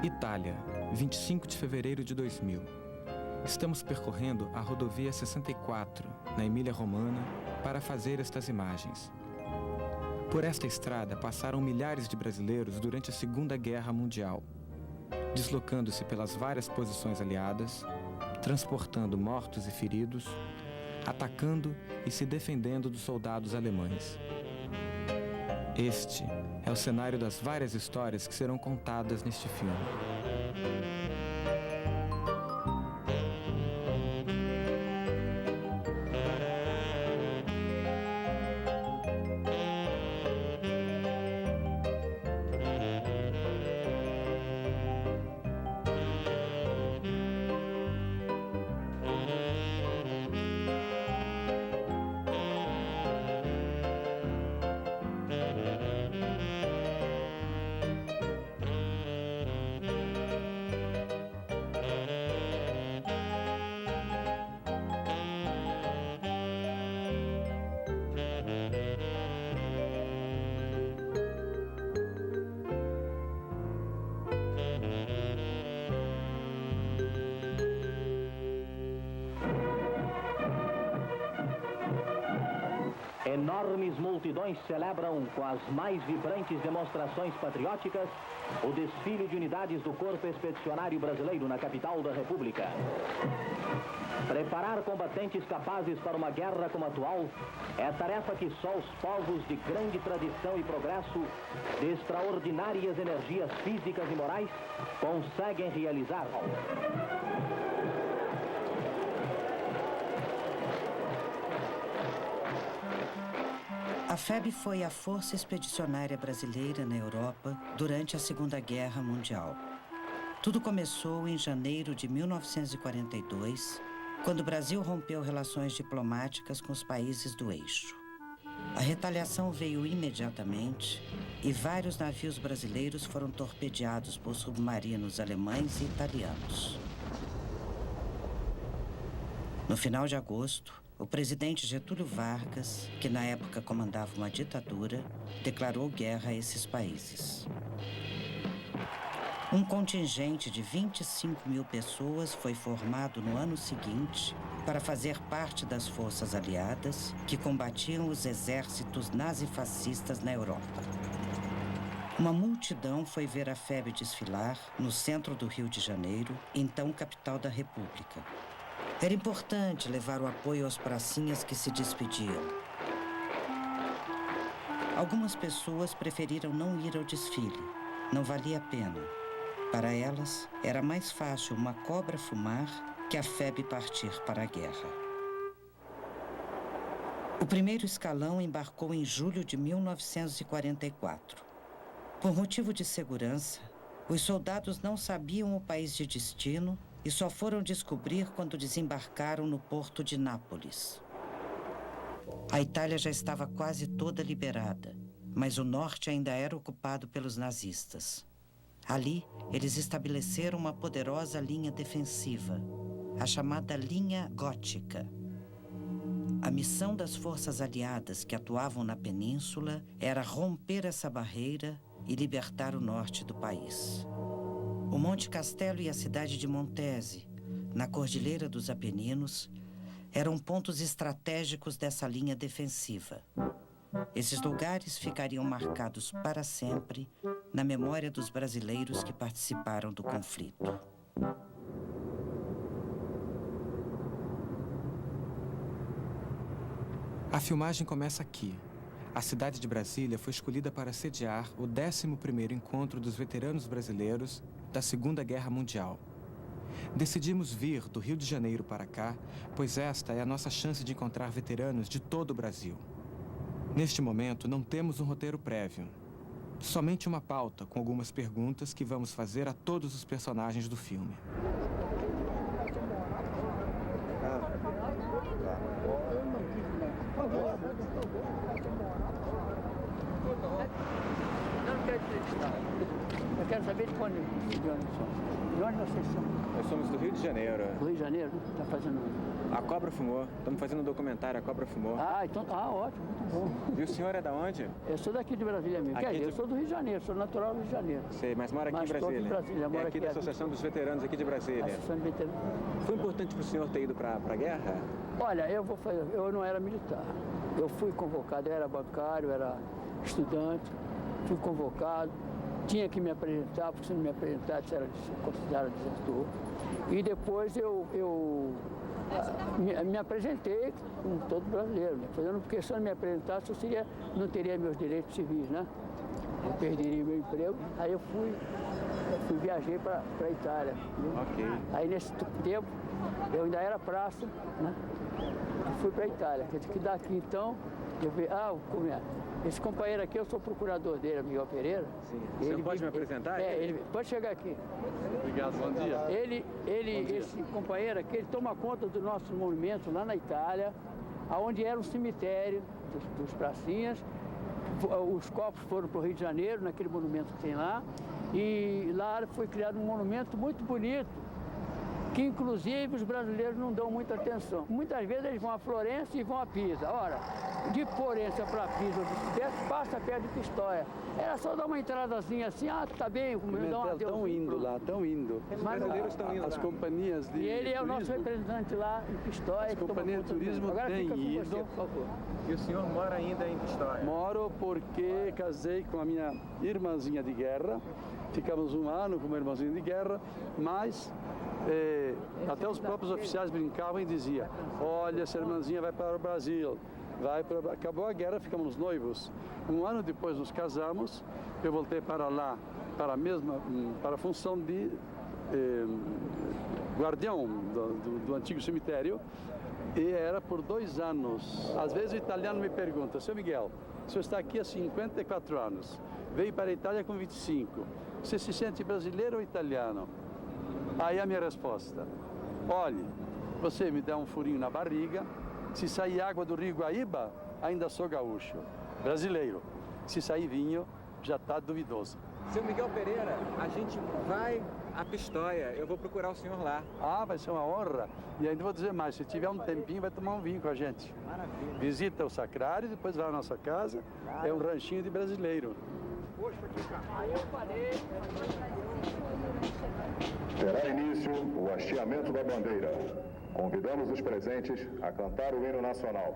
Itália, 25 de fevereiro de 2000. Estamos percorrendo a rodovia 64, na Emília-Romana, para fazer estas imagens. Por esta estrada passaram milhares de brasileiros durante a Segunda Guerra Mundial, deslocando-se pelas várias posições aliadas, transportando mortos e feridos, atacando e se defendendo dos soldados alemães. Este é o cenário das várias histórias que serão contadas neste filme. Enormes multidões celebram com as mais vibrantes demonstrações patrióticas o desfile de unidades do Corpo Expedicionário Brasileiro na capital da República. Preparar combatentes capazes para uma guerra como a atual é tarefa que só os povos de grande tradição e progresso, de extraordinárias energias físicas e morais, conseguem realizar. A FEB foi a Força Expedicionária Brasileira na Europa durante a Segunda Guerra Mundial. Tudo começou em janeiro de 1942, quando o Brasil rompeu relações diplomáticas com os países do eixo. A retaliação veio imediatamente e vários navios brasileiros foram torpedeados por submarinos alemães e italianos. No final de agosto, o presidente Getúlio Vargas, que na época comandava uma ditadura, declarou guerra a esses países. Um contingente de 25 mil pessoas foi formado no ano seguinte para fazer parte das forças aliadas que combatiam os exércitos nazifascistas na Europa. Uma multidão foi ver a FEB desfilar no centro do Rio de Janeiro, então capital da República. Era importante levar o apoio aos pracinhas que se despediam. Algumas pessoas preferiram não ir ao desfile. Não valia a pena. Para elas, era mais fácil uma cobra fumar que a FEB partir para a guerra. O primeiro escalão embarcou em julho de 1944. Por motivo de segurança, os soldados não sabiam o país de destino e só foram descobrir quando desembarcaram no porto de Nápoles. A Itália já estava quase toda liberada, mas o norte ainda era ocupado pelos nazistas. Ali, eles estabeleceram uma poderosa linha defensiva, a chamada Linha Gótica. A missão das forças aliadas que atuavam na península era romper essa barreira e libertar o norte do país. O Monte Castelo e a cidade de Montese, na Cordilheira dos Apeninos, eram pontos estratégicos dessa linha defensiva. Esses lugares ficariam marcados para sempre na memória dos brasileiros que participaram do conflito. A filmagem começa aqui. A cidade de Brasília foi escolhida para sediar o 11º encontro dos veteranos brasileiros da Segunda Guerra Mundial. Decidimos vir do Rio de Janeiro para cá, pois esta é a nossa chance de encontrar veteranos de todo o Brasil. Neste momento, não temos um roteiro prévio. Somente uma pauta com algumas perguntas que vamos fazer a todos os personagens do filme. quero saber de onde são. De onde vocês são? Nós somos do Rio de Janeiro. Do Rio de Janeiro? Está fazendo... A Cobra Fumou. Estamos fazendo um documentário, A Cobra Fumou. Então, ótimo, muito bom. E o senhor é da onde? Eu sou daqui de Brasília mesmo. Quer dizer, eu sou do Rio de Janeiro, sou natural do Rio de Janeiro. Sei, mas mora aqui em Brasília. Estou aqui em Brasília, moro aqui da Associação dos Veteranos aqui de Brasília. Associação de Veteranos. Foi importante para o senhor ter ido para a guerra? Olha, eu não era militar. Eu fui convocado, eu era bancário, eu era estudante, fui convocado, tinha que me apresentar, porque se não me apresentasse era considerado desertor. E depois eu me apresentei como todo brasileiro, né? Porque se eu não me apresentasse, não teria meus direitos civis, né? Eu perderia meu emprego. Aí eu viajei para a Itália. Ok. Aí nesse tempo, eu ainda era praça, né? E fui para a Itália. Que daqui então, eu vi, como é? Esse companheiro aqui, eu sou procurador dele, Miguel Pereira. Sim. Você pode me apresentar? Ele pode chegar aqui. Obrigado, bom dia. Esse companheiro aqui, ele toma conta do nosso monumento lá na Itália, onde era o cemitério dos pracinhas. Os corpos foram para o Rio de Janeiro, naquele monumento que tem lá. E lá foi criado um monumento muito bonito, que inclusive os brasileiros não dão muita atenção. Muitas vezes eles vão a Florença e vão a Pisa. Ora, de Florença para Pisa ou vice-versa, passa perto de Pistoia. Era só dar uma entradazinha assim, tá bem, Estão indo lá, estão indo. Os brasileiros estão indo As lá. companhias de E ele é o turismo, nosso representante lá em Pistoia. As companhias de turismo Agora têm fica com ido. você, por favor. E o senhor mora ainda em Pistoia? Moro porque casei com a minha irmãzinha de guerra. Ficamos um ano com uma irmãzinha de guerra, mas até os próprios oficiais brincavam e diziam: olha, essa irmãzinha vai para o Brasil. Acabou a guerra, ficamos noivos. Um ano depois nos casamos, eu voltei para lá, para a função de guardião do antigo cemitério, e era por 2 anos. Às vezes o italiano me pergunta: seu Miguel, o senhor está aqui há 54 anos, veio para a Itália com 25, você se sente brasileiro ou italiano? Aí a minha resposta: olhe, você me dá um furinho na barriga, se sair água do Rio Guaíba, ainda sou gaúcho, brasileiro. Se sair vinho, já está duvidoso. Seu Miguel Pereira, a gente vai a Pistoia. Eu vou procurar o senhor lá. Vai ser uma honra. E ainda vou dizer mais, se tiver um tempinho, vai tomar um vinho com a gente. Maravilha. Visita o Sacrário, depois vai à nossa casa. É um ranchinho de brasileiro. Terá início o hasteamento da bandeira. Convidamos os presentes a cantar o hino nacional.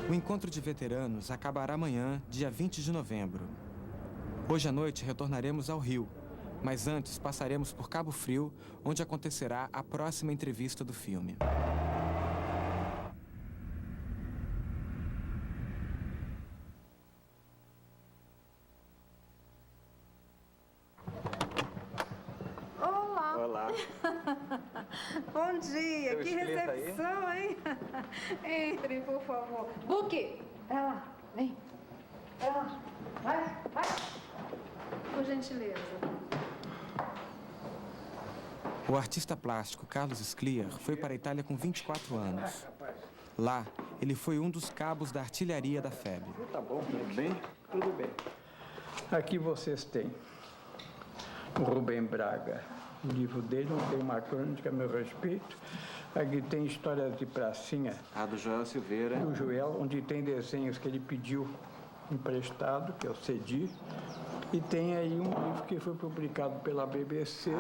O encontro de veteranos acabará amanhã, dia 20 de novembro. Hoje à noite retornaremos ao Rio, mas antes passaremos por Cabo Frio, onde acontecerá a próxima entrevista do filme. Bom dia, que recepção, hein? Entre, por favor. Buque, pra lá, vem. Pra lá, vai. Por gentileza. O artista plástico Carlos Scliar foi para a Itália com 24 anos. Lá, ele foi um dos cabos da artilharia da FEB. Tá bom, tudo bem? Tudo bem. Aqui vocês têm o Rubem Braga. O livro dele não tem uma crônica a meu respeito. Aqui tem Histórias de Pracinha. Do Joel Silveira. Do Joel, onde tem desenhos que ele pediu emprestado, que eu cedi. E tem aí um livro que foi publicado pela BBC,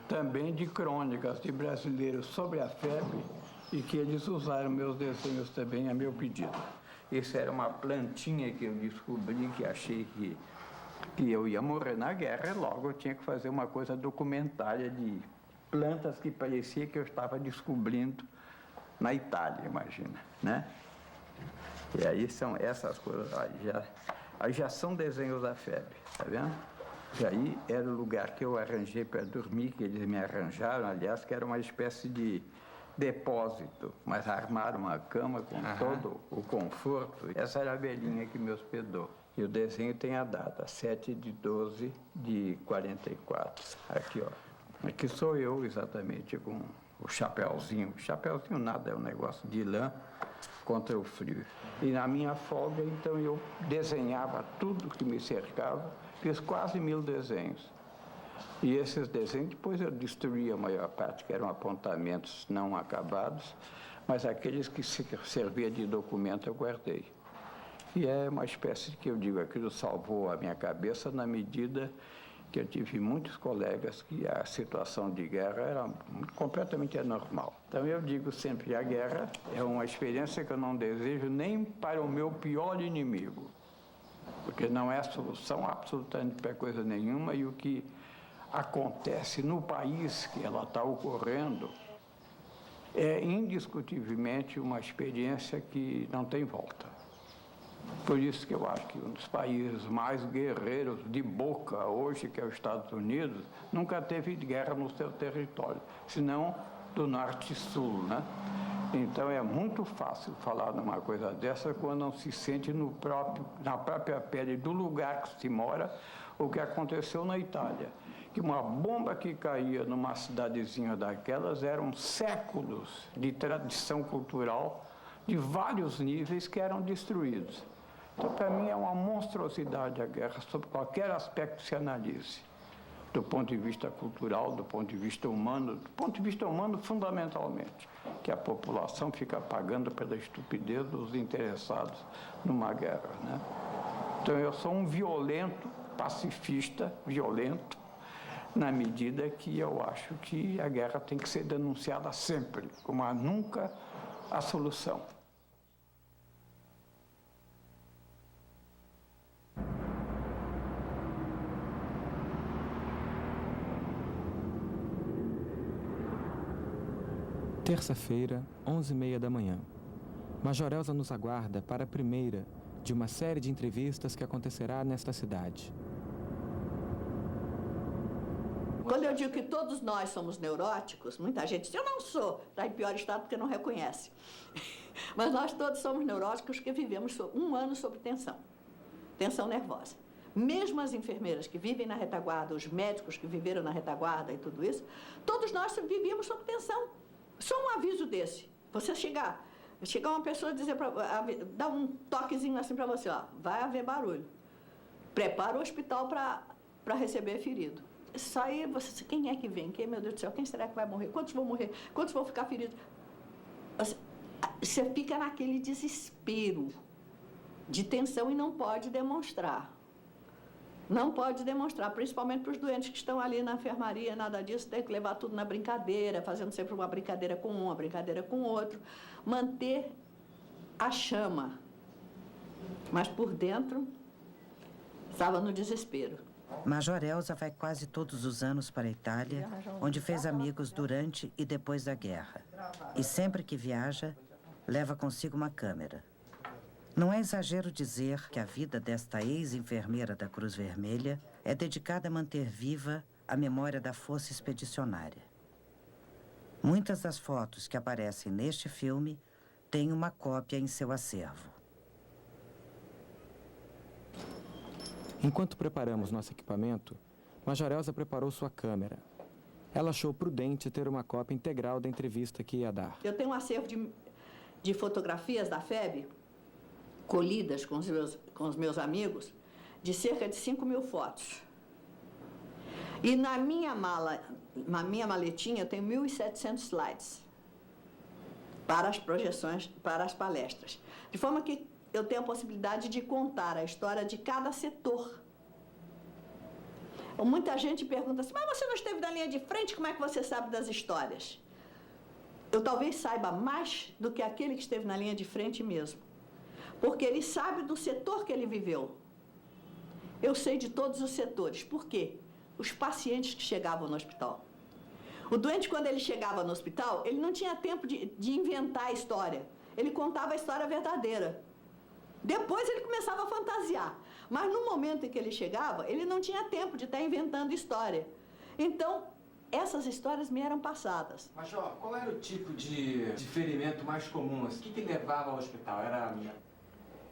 também de crônicas de brasileiros sobre a FEB, e que eles usaram meus desenhos também a meu pedido. Isso era uma plantinha que eu descobri, que achei que eu ia morrer na guerra, e logo eu tinha que fazer uma coisa documentária de plantas que parecia que eu estava descobrindo na Itália, imagina, né? E aí são essas coisas, aí já são desenhos da FEB, tá vendo? E aí era o lugar que eu arranjei para dormir, que eles me arranjaram, aliás, que era uma espécie de depósito, mas armaram uma cama com todo o conforto. Essa era a velhinha que me hospedou. E o desenho tem a data, 7/12/44. Aqui, ó. Aqui sou eu, exatamente, com o chapéuzinho. Chapéuzinho nada, é um negócio de lã contra o frio. E na minha folga, então, eu desenhava tudo que me cercava, fiz quase 1000 desenhos. E esses desenhos, depois eu destruí a maior parte, que eram apontamentos não acabados, mas aqueles que serviam de documento eu guardei. E é uma espécie que eu digo, aquilo salvou a minha cabeça na medida que eu tive muitos colegas que a situação de guerra era completamente anormal. Então eu digo sempre, a guerra é uma experiência que eu não desejo nem para o meu pior inimigo, porque não é solução absolutamente para coisa nenhuma, e o que acontece no país que ela está ocorrendo é indiscutivelmente uma experiência que não tem volta. Por isso que eu acho que um dos países mais guerreiros de boca hoje, que é os Estados Unidos, nunca teve guerra no seu território, senão do norte e sul, né? Então é muito fácil falar numa coisa dessa quando não se sente na própria pele do lugar que se mora o que aconteceu na Itália. Que uma bomba que caía numa cidadezinha daquelas eram séculos de tradição cultural de vários níveis que eram destruídos. Então, para mim, é uma monstruosidade a guerra, sob qualquer aspecto que se analise. Do ponto de vista cultural, do ponto de vista humano fundamentalmente, que a população fica pagando pela estupidez dos interessados numa guerra, né? Então, eu sou um violento, pacifista, violento, na medida que eu acho que a guerra tem que ser denunciada sempre, como nunca a solução. Terça-feira, 11h30 da manhã. Major Elza nos aguarda para a primeira de uma série de entrevistas que acontecerá nesta cidade. Quando eu digo que todos nós somos neuróticos, muita gente diz, eu não sou, está em pior estado porque não reconhece. Mas nós todos somos neuróticos que vivemos um ano sob tensão nervosa. Mesmo as enfermeiras que vivem na retaguarda, os médicos que viveram na retaguarda e tudo isso, todos nós vivíamos sob tensão. Só um aviso desse, você chegar uma pessoa dizer dar um toquezinho assim para você, ó, vai haver barulho. Prepara o hospital para receber ferido. Só aí você, quem é que vem? Quem, meu Deus do céu, quem será que vai morrer? Quantos vão morrer? Quantos vão ficar feridos? Você fica naquele desespero de tensão e não pode demonstrar. Não pode demonstrar, principalmente para os doentes que estão ali na enfermaria, nada disso, tem que levar tudo na brincadeira, fazendo sempre uma brincadeira com um, uma brincadeira com o outro. Manter a chama. Mas por dentro, estava no desespero. Major Elza vai quase todos os anos para a Itália, onde fez amigos durante e depois da guerra. E sempre que viaja, leva consigo uma câmera. Não é exagero dizer que a vida desta ex-enfermeira da Cruz Vermelha é dedicada a manter viva a memória da força expedicionária. Muitas das fotos que aparecem neste filme têm uma cópia em seu acervo. Enquanto preparamos nosso equipamento, Major Elza preparou sua câmera. Ela achou prudente ter uma cópia integral da entrevista que ia dar. Eu tenho um acervo de fotografias da FEB, colhidas com os meus amigos, de cerca de 5.000 fotos. E na minha maletinha, eu tenho 1.700 slides para as projeções, para as palestras. De forma que eu tenho a possibilidade de contar a história de cada setor. Muita gente pergunta assim, mas você não esteve na linha de frente, como é que você sabe das histórias? Eu talvez saiba mais do que aquele que esteve na linha de frente mesmo. Porque ele sabe do setor que ele viveu. Eu sei de todos os setores. Por quê? Os pacientes que chegavam no hospital. O doente, quando ele chegava no hospital, ele não tinha tempo de inventar a história. Ele contava a história verdadeira. Depois ele começava a fantasiar. Mas no momento em que ele chegava, ele não tinha tempo de estar inventando história. Então, essas histórias me eram passadas. Major, qual era o tipo de ferimento mais comum? O que levava ao hospital? Era...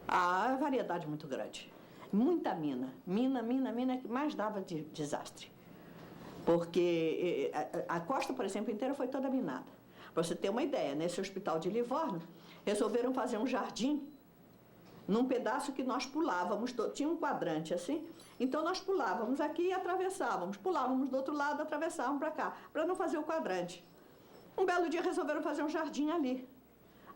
A variedade muito grande. Muita mina. Mina é que mais dava de desastre. Porque a costa, por exemplo, inteira foi toda minada. Para você ter uma ideia, nesse hospital de Livorno, resolveram fazer um jardim num pedaço que nós pulávamos, tinha um quadrante assim, então nós pulávamos aqui e atravessávamos, pulávamos do outro lado, atravessávamos para cá, para não fazer o quadrante. Um belo dia resolveram fazer um jardim ali.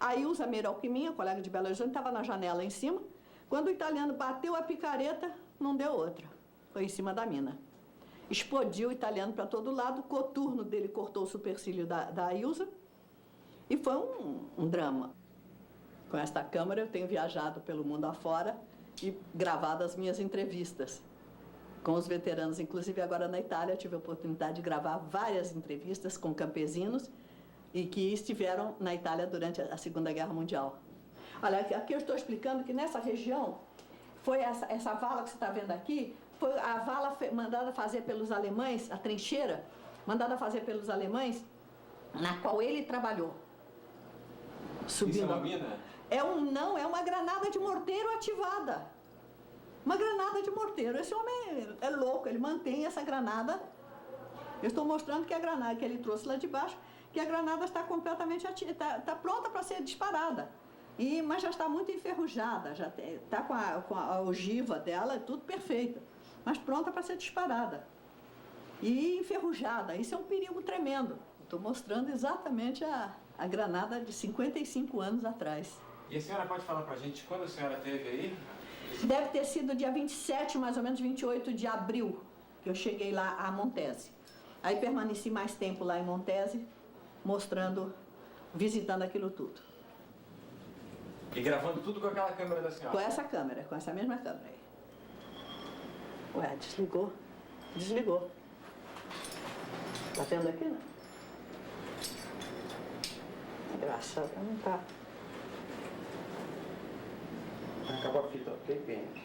A Ilza Meiralquiminha, colega de Belo Horizonte, estava na janela em cima. Quando o italiano bateu a picareta, não deu outra. Foi em cima da mina. Explodiu o italiano para todo lado, o coturno dele cortou o supercílio da Ilza e foi um drama. Com esta câmera eu tenho viajado pelo mundo afora e gravado as minhas entrevistas com os veteranos. Inclusive agora na Itália eu tive a oportunidade de gravar várias entrevistas com campesinos e que estiveram na Itália durante a Segunda Guerra Mundial. Olha, aqui eu estou explicando que nessa região foi essa vala que você está vendo aqui, foi a vala mandada fazer pelos alemães, a trincheira, mandada fazer pelos alemães, na qual ele trabalhou. Subindo. Isso é uma mina? Não, é uma granada de morteiro ativada. Uma granada de morteiro. Esse homem é louco, ele mantém essa granada. Eu estou mostrando que a granada que ele trouxe lá de baixo, que a granada está completamente está pronta para ser disparada. Mas já está muito enferrujada, já está com a ogiva dela, tudo perfeito, mas pronta para ser disparada. E enferrujada, isso é um perigo tremendo. Estou mostrando exatamente a granada de 55 anos atrás. E a senhora pode falar para a gente quando a senhora esteve aí? Deve ter sido dia 27, mais ou menos 28 de abril, que eu cheguei lá a Montese. Aí permaneci mais tempo lá em Montese, mostrando, visitando aquilo tudo. E gravando tudo com aquela câmera da senhora? Com essa câmera, com essa mesma câmera aí. Ué, desligou. Desligou. Tá vendo aqui, não? Engraçado, não tá. Acabou a fita, ok, pente.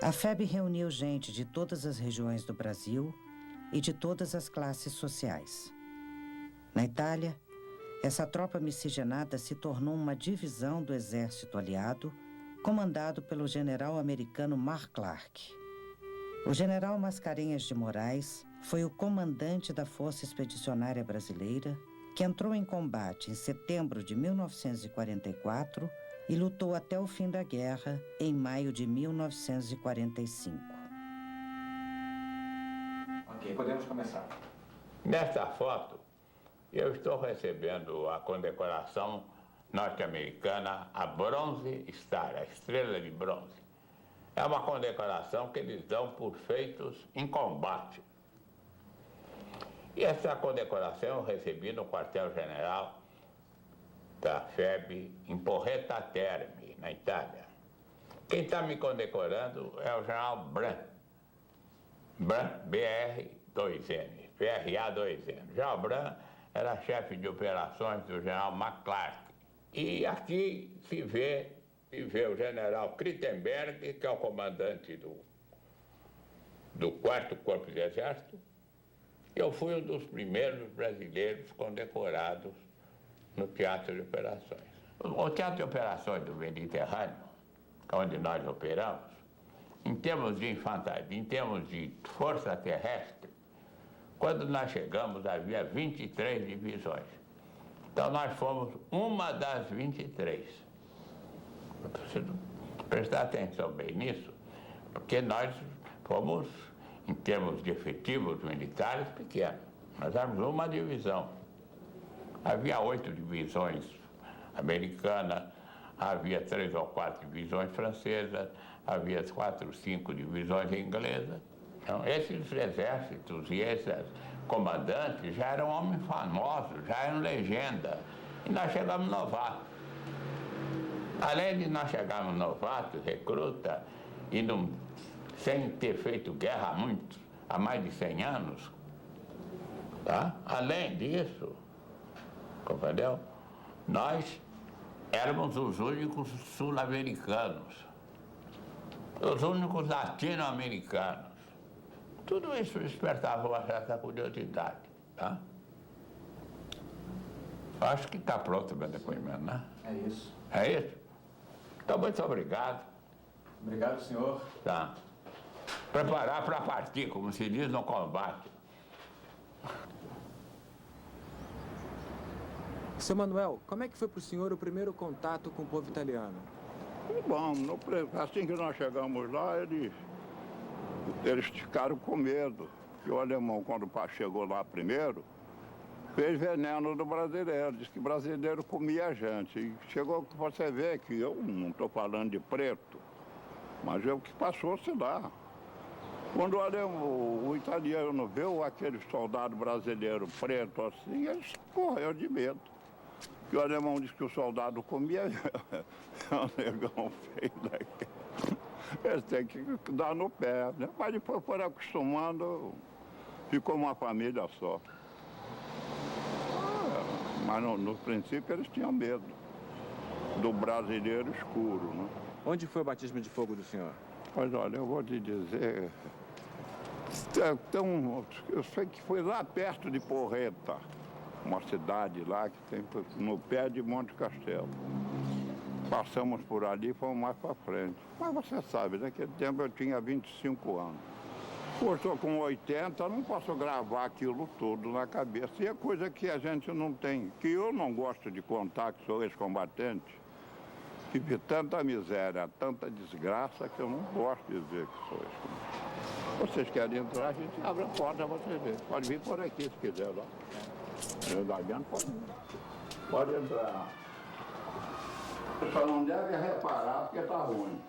A FEB reuniu gente de todas as regiões do Brasil e de todas as classes sociais. Na Itália, essa tropa miscigenada se tornou uma divisão do exército aliado, comandado pelo general americano Mark Clark. O general Mascarenhas de Moraes foi o comandante da Força Expedicionária Brasileira, que entrou em combate em setembro de 1944 e lutou até o fim da guerra em maio de 1945. Ok, podemos começar. Nesta foto, eu estou recebendo a condecoração norte-americana, a Bronze Star, a Estrela de Bronze. É uma condecoração que eles dão por feitos em combate. E essa condecoração eu recebi no quartel-general da FEB em Porretta Terme, na Itália. Quem está me condecorando é o general Bran, BR-2N, PRA-2N. O general Bran era chefe de operações do general McClark. E aqui se vê o general Krittenberg, que é o comandante do 4º Corpo de Exército. Eu fui um dos primeiros brasileiros condecorados no Teatro de Operações. O Teatro de Operações do Mediterrâneo, onde nós operamos, em termos de infantaria, em termos de força terrestre, quando nós chegamos havia 23 divisões. Então nós fomos uma das 23. Eu preciso prestar atenção bem nisso, porque nós fomos, em termos de efetivos militares, pequenos. Nós éramos uma divisão. Havia 8 divisões americanas, havia 3 ou 4 divisões francesas, havia 4 ou 5 divisões inglesas. Então, esses exércitos e esses comandantes já eram homens famosos, já eram legenda. E nós chegamos novatos. Além de nós chegarmos novatos, recruta, e sem ter feito guerra há mais de 100 anos, tá? Além disso, compreendeu? Nós éramos os únicos sul-americanos, os únicos latino-americanos. Tudo isso despertava uma certa curiosidade, tá? Acho que está pronto o meu depoimento, né? É isso. É isso? Então, muito obrigado. Obrigado, senhor. Tá. Preparar para partir, como se diz no combate. Seu Manuel, como é que foi para o senhor o primeiro contato com o povo italiano? Bom, assim que nós chegamos lá, eles ficaram com medo. Que o alemão, quando chegou lá primeiro, fez veneno do brasileiro. Disse que o brasileiro comia a gente. E chegou que você vê que eu não estou falando de preto, mas é o que passou-se lá. Quando o italiano viu aquele soldado brasileiro preto assim, ele correu de medo. Que o alemão disse que o soldado comia, é um negão feio daqui. Eles têm que dar no pé, né? Mas depois foram acostumando, ficou uma família só. Mas no princípio eles tinham medo do brasileiro escuro, né? Onde foi o batismo de fogo do senhor? Mas olha, eu vou te dizer, eu sei que foi lá perto de Porreta, uma cidade lá que tem no pé de Monte Castelo. Passamos por ali e fomos mais para frente. Mas você sabe, naquele tempo eu tinha 25 anos. Hoje estou com 80, não posso gravar aquilo tudo na cabeça. E é coisa que a gente não tem, que eu não gosto de contar, que sou ex-combatente. Tive tanta miséria, tanta desgraça, que eu não gosto de dizer que sou ex-combatente. Vocês querem entrar, a gente abre a porta, vocês verem. Pode vir por aqui, se quiser, lá. Pode entrar. Você só não deve reparar porque está ruim.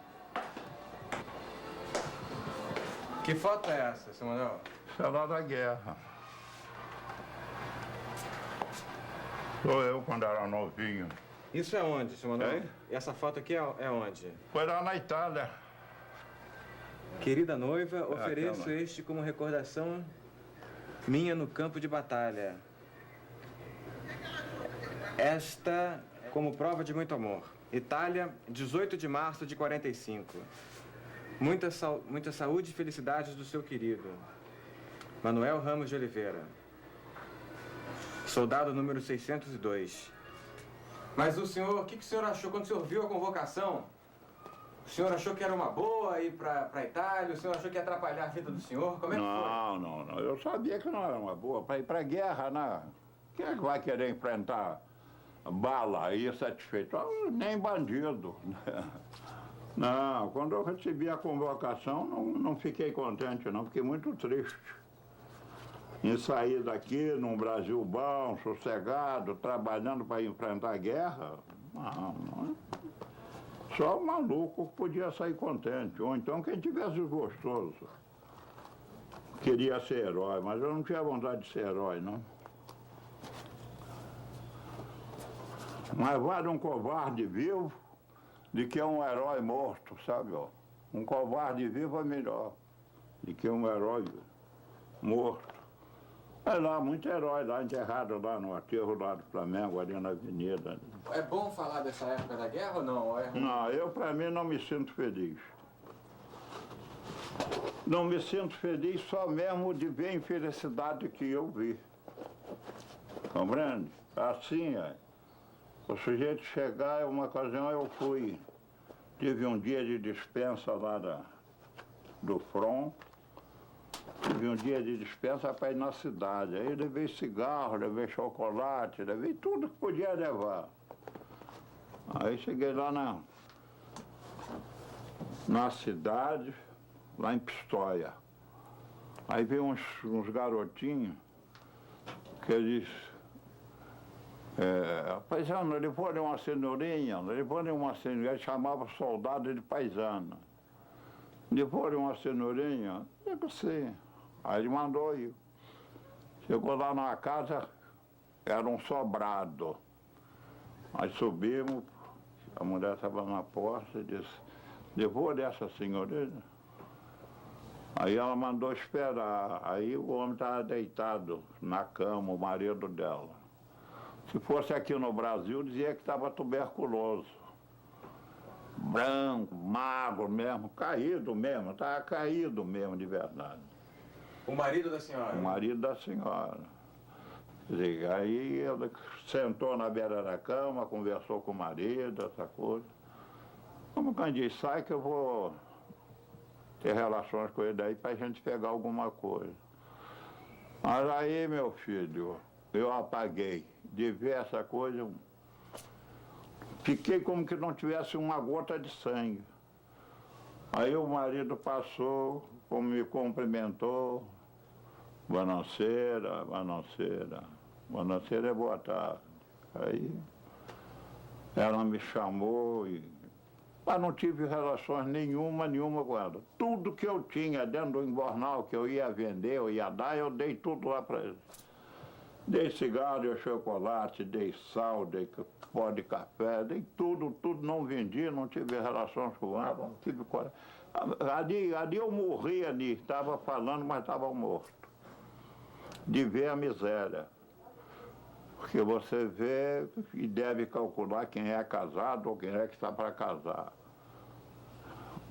Que foto é essa, seu Manuel? Isso é lá da guerra. Sou eu quando era novinho. Isso é onde, seu Manuel? É? E essa foto aqui é onde? Foi lá na Itália. Querida noiva, ofereço aquela. este como recordação minha no campo de batalha. Esta como prova de muito amor. Itália, 18 de março de 45. Muita saúde e felicidades do seu querido Manuel Ramos de Oliveira. Soldado número 602. Mas o senhor, o que o senhor achou quando o senhor viu a convocação? O senhor achou que era uma boa ir para a Itália? O senhor achou que ia atrapalhar a vida do senhor? Como é que foi? Não. Eu sabia que não era uma boa. Para ir para a guerra, né? Quem é que vai querer enfrentar bala aí satisfeito? Nem bandido. Não, quando eu recebi a convocação, não fiquei contente, não. Fiquei muito triste. Em sair daqui, num Brasil bom, sossegado, trabalhando para enfrentar a guerra, não. Só o maluco podia sair contente. Ou então quem tivesse gostoso. Queria ser herói, mas eu não tinha vontade de ser herói, não. Mas vale um covarde vivo do que um herói morto, sabe? Ó? Um covarde vivo é melhor do que um herói morto. É lá, muito herói lá, enterrado lá no aterro lá do Flamengo, ali na avenida. É bom falar dessa época da guerra ou não? Não, eu, para mim, não me sinto feliz. Não me sinto feliz só mesmo de ver a infelicidade que eu vi. Compreende? Assim, o sujeito chegar, uma ocasião eu fui, tive um dia de dispensa lá do front, tive um dia de dispensa para ir na cidade. Aí levei cigarro, levei chocolate, levei tudo que podia levar. Aí cheguei lá na cidade, lá em Pistoia. Aí veio uns garotinhos que eles... paisano, ele põe uma cenourinha, ele chamava soldado de paisano. Ele põe uma cenourinha, eu não sei. Aí ele mandou ir. Chegou lá na casa, era um sobrado. Aí subimos, a mulher estava na porta e disse, devolve essa senhorina. Aí ela mandou esperar. Aí o homem estava deitado na cama, o marido dela. Se fosse aqui no Brasil, dizia que estava tuberculoso. Branco, magro mesmo, caído mesmo, estava caído mesmo de verdade. O marido da senhora? O marido da senhora. Quer dizer, aí ela sentou na beira da cama, conversou com o marido, essa coisa. Como quem diz, sai que eu vou ter relações com ele aí para a gente pegar alguma coisa. Mas aí, meu filho, eu apaguei de ver essa coisa. Fiquei como que não tivesse uma gota de sangue. Aí o marido passou, como me cumprimentou, Bonanceira, Bonanceira, Bonanceira é boa tarde. Aí ela me chamou e... Mas não tive relações nenhuma com ela. Tudo que eu tinha dentro do jornal que eu ia vender, eu ia dar, eu dei tudo lá para eles. Dei cigarro, dei chocolate, dei sal, dei pó de café, dei tudo, não vendi, não tive relações com ela, não tive coragem. Ali eu morri ali, estava falando, mas estava morto. De ver a miséria. Porque você vê e deve calcular quem é casado ou quem é que está para casar.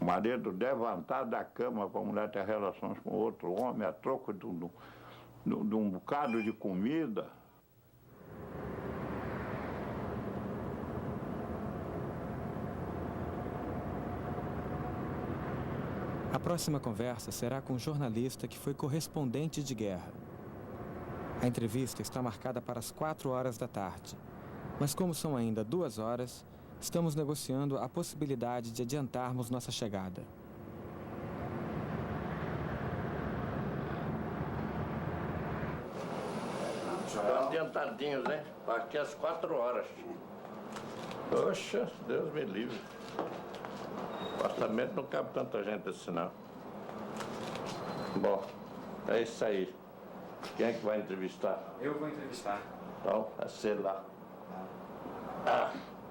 O marido levantar da cama para a mulher ter relações com outro homem a troco de um bocado de comida. A próxima conversa será com um jornalista que foi correspondente de guerra. A entrevista está marcada para as 4h da tarde. Mas como são ainda 2 horas, estamos negociando a possibilidade de adiantarmos nossa chegada. Estão adiantadinhos, né? Aqui às 4 horas. Poxa, Deus me livre. O apartamento não cabe tanta gente assim, não. Bom, é isso aí. Quem é que vai entrevistar? Eu vou entrevistar. Então, é ser lá.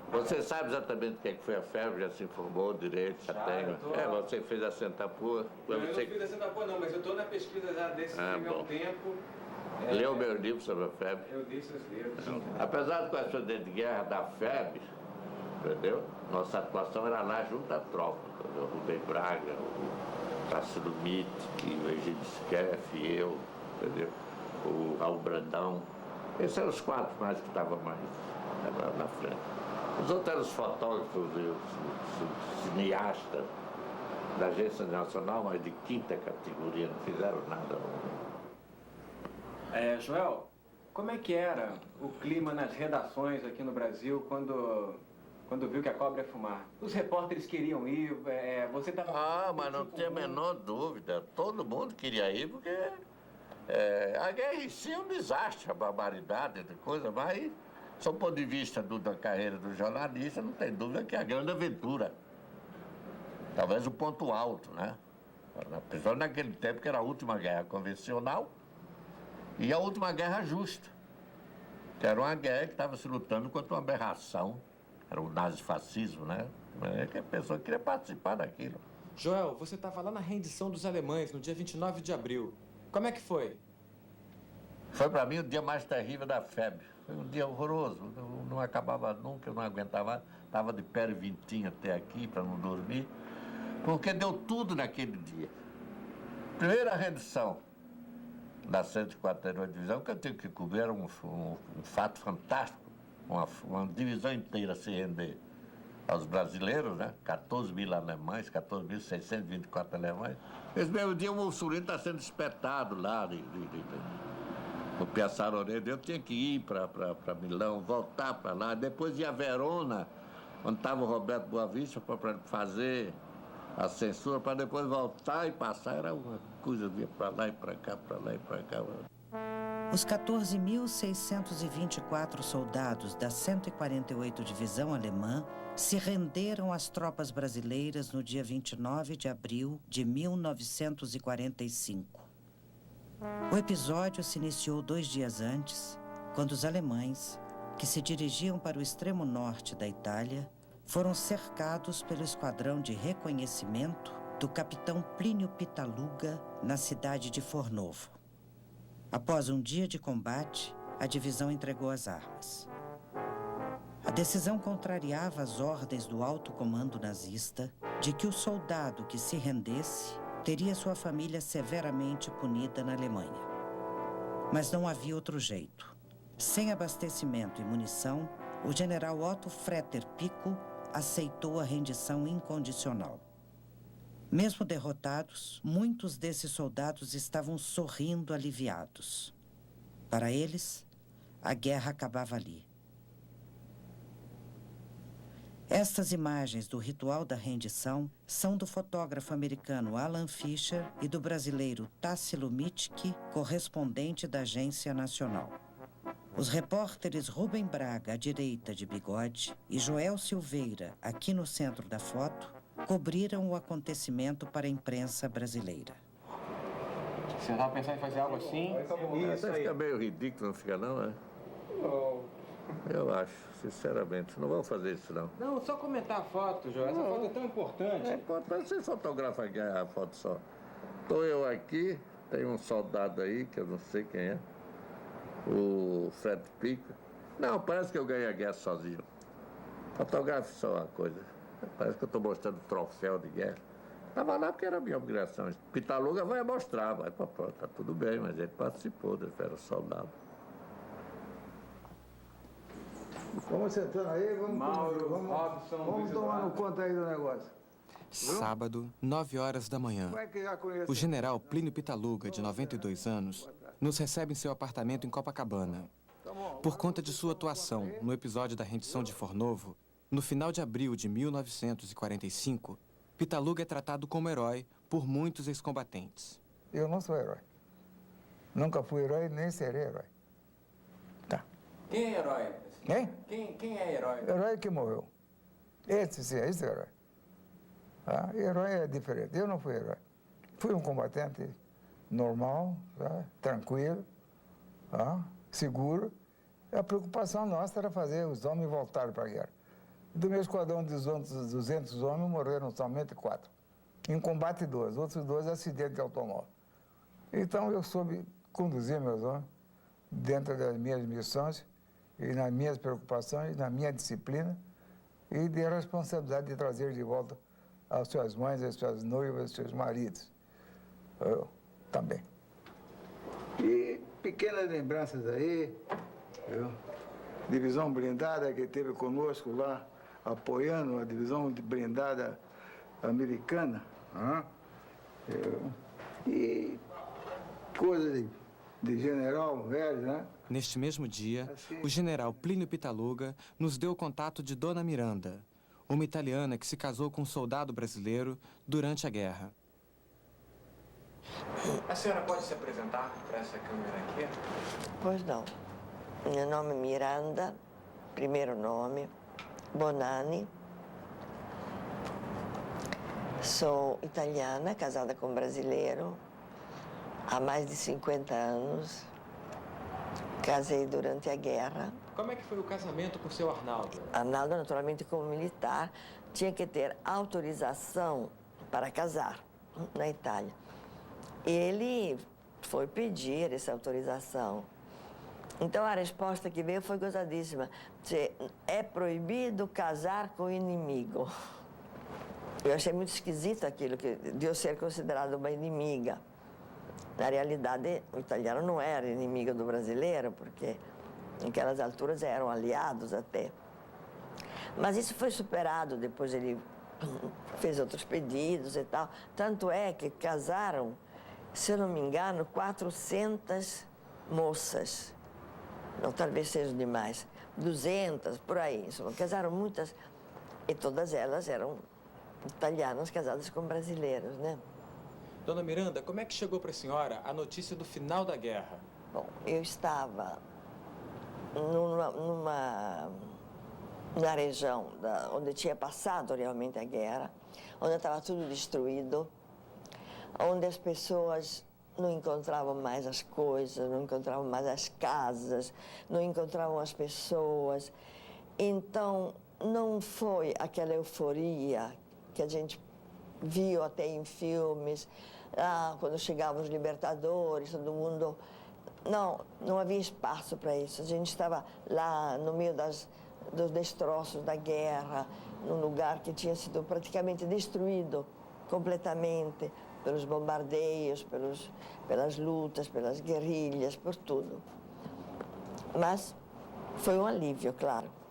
Você sabe exatamente o que foi a febre, já se informou direito, já tem. Você fez a Sentapua. Não, eu não fiz a Sentapua não, mas eu estou na pesquisa já desse primeiro tempo. Leu meu livro sobre a febre? Eu li seus livros. Apesar do que o acidente de guerra da febre, entendeu? Nossa atuação era lá junto à tropa. O Rubem Braga, o Tarsilo Mittig, o Egídio Skeff, eu, entendeu? O Raul Brandão. Esses eram os 4 mais que estavam mais na frente. Os outros eram os fotógrafos, os cineastas da Agência Nacional, mas de 5ª categoria, não fizeram nada. Joel, como é que era o clima nas redações aqui no Brasil quando viu que a cobra ia fumar? Os repórteres queriam ir, você estava... Mas não tem a menor dúvida. Todo mundo queria ir, porque a guerra em si é um desastre, a barbaridade, coisa, mas, sob o ponto de vista da carreira do jornalista, não tem dúvida que é a grande aventura. Talvez o ponto alto, né? Principalmente naquele tempo que era a última guerra convencional e a última guerra justa, que era uma guerra que estava se lutando contra uma aberração, era o nazifascismo, né? Que a pessoa queria participar daquilo. Joel, você estava lá na rendição dos alemães, no dia 29 de abril. Como é que foi? Foi para mim o dia mais terrível da febre. Foi um dia horroroso, não acabava nunca, eu não aguentava, estava de pé e vintinho até aqui para não dormir, porque deu tudo naquele dia. primeira rendição da 148ª Divisão que eu tive que cobrir era um fato fantástico, uma divisão inteira se render aos brasileiros, né? 14 mil alemães, 14.624 alemães. Esse mesmo dia o Mussolini está sendo espetado lá no Piazzale Oneto. Eu tinha que ir para Milão, voltar para lá, depois ir a Verona, onde estava o Roberto Boavista, para fazer a censura, para depois voltar e passar. Era uma coisa de ir para lá e para cá, para lá e para cá. Os 14.624 soldados da 148ª Divisão Alemã se renderam às tropas brasileiras no dia 29 de abril de 1945. O episódio se iniciou 2 dias antes, quando os alemães, que se dirigiam para o extremo norte da Itália, foram cercados pelo esquadrão de reconhecimento do capitão Plínio Pitaluga na cidade de Fornovo. Após um dia de combate, a divisão entregou as armas. A decisão contrariava as ordens do alto comando nazista de que o soldado que se rendesse teria sua família severamente punida na Alemanha. Mas não havia outro jeito. Sem abastecimento e munição, o general Otto Fretter Pico aceitou a rendição incondicional. Mesmo derrotados, muitos desses soldados estavam sorrindo aliviados. Para eles, a guerra acabava ali. Estas imagens do ritual da rendição são do fotógrafo americano Alan Fisher e do brasileiro Tassilo Mitschke, correspondente da Agência Nacional. Os repórteres Rubem Braga, à direita de bigode, e Joel Silveira, aqui no centro da foto, cobriram o acontecimento para a imprensa brasileira. Você estava pensando em fazer algo assim? Isso fica meio ridículo, não fica não, né? Eu acho, sinceramente. Não vão fazer isso, não. Não, só comentar a foto, João. Essa foto é tão importante. É importante, você fotografa a foto só. Estou eu aqui, tem um soldado aí, que eu não sei quem é, o Fred Pico. Não, parece que eu ganhei a guerra sozinho. Fotografe só uma coisa. Parece que eu estou mostrando troféu de guerra. Estava lá porque era a minha obrigação. Pitaluga vai mostrar, vai para pronto, tá tudo bem, mas ele participou, ele era soldado. Vamos sentando aí, vamos tomando conta aí do negócio. Sábado, 9 horas da manhã. O general Plínio Pitaluga, de 92 anos, nos recebe em seu apartamento em Copacabana. Por conta de sua atuação no episódio da rendição de Fornovo, no final de abril de 1945, Pitaluga é tratado como herói por muitos ex-combatentes. Eu não sou herói. Nunca fui herói, nem serei herói. Tá. Quem é herói? Hein? Quem é herói? Herói que morreu. Esse é herói. Ah, herói é diferente. Eu não fui herói. Fui um combatente normal, tá? Tranquilo, tá? Seguro. A preocupação nossa era fazer os homens voltarem para a guerra. Do meu esquadrão de 200 homens, morreram somente 4. Em combate 2, outros 2 acidentes de automóvel. Então eu soube conduzir meus homens dentro das minhas missões e nas minhas preocupações, na minha disciplina e de responsabilidade de trazer de volta as suas mães, as suas noivas, os seus maridos. Eu também. E pequenas lembranças aí, divisão blindada que teve conosco lá, apoiando a divisão blindada americana. E coisas de general velho, né? Neste mesmo dia, o general Plínio Pitaluga nos deu o contato de Dona Miranda, uma italiana que se casou com um soldado brasileiro durante a guerra. A senhora pode se apresentar para essa câmera aqui? Pois não. Meu nome é Miranda, primeiro nome, Bonani. Sou italiana, casada com um brasileiro, há mais de 50 anos. Casei durante a guerra. Como é que foi o casamento com o seu Arnaldo? Arnaldo, naturalmente, como militar, tinha que ter autorização para casar na Itália. Ele foi pedir essa autorização. Então, a resposta que veio foi gozadíssima. É proibido casar com o inimigo. Eu achei muito esquisito aquilo, de eu ser considerada uma inimiga. Na realidade, o italiano não era inimigo do brasileiro, porque naquelas alturas eram aliados até. Mas isso foi superado, depois ele fez outros pedidos e tal. Tanto é que casaram, se eu não me engano, 400 moças. Não, talvez seja demais. 200, por aí. Casaram muitas, e todas elas eram italianas casadas com brasileiros, né? Dona Miranda, como é que chegou para a senhora a notícia do final da guerra? Bom, eu estava na região onde tinha passado realmente a guerra, onde estava tudo destruído, onde as pessoas não encontravam mais as coisas, não encontravam mais as casas, não encontravam as pessoas. Então, não foi aquela euforia que a gente viu até em filmes, quando chegavam os libertadores, todo mundo... Não havia espaço para isso. A gente estava lá no meio dos destroços da guerra, num lugar que tinha sido praticamente destruído completamente pelos bombardeios, pelas lutas, pelas guerrilhas, por tudo. Mas foi um alívio, claro.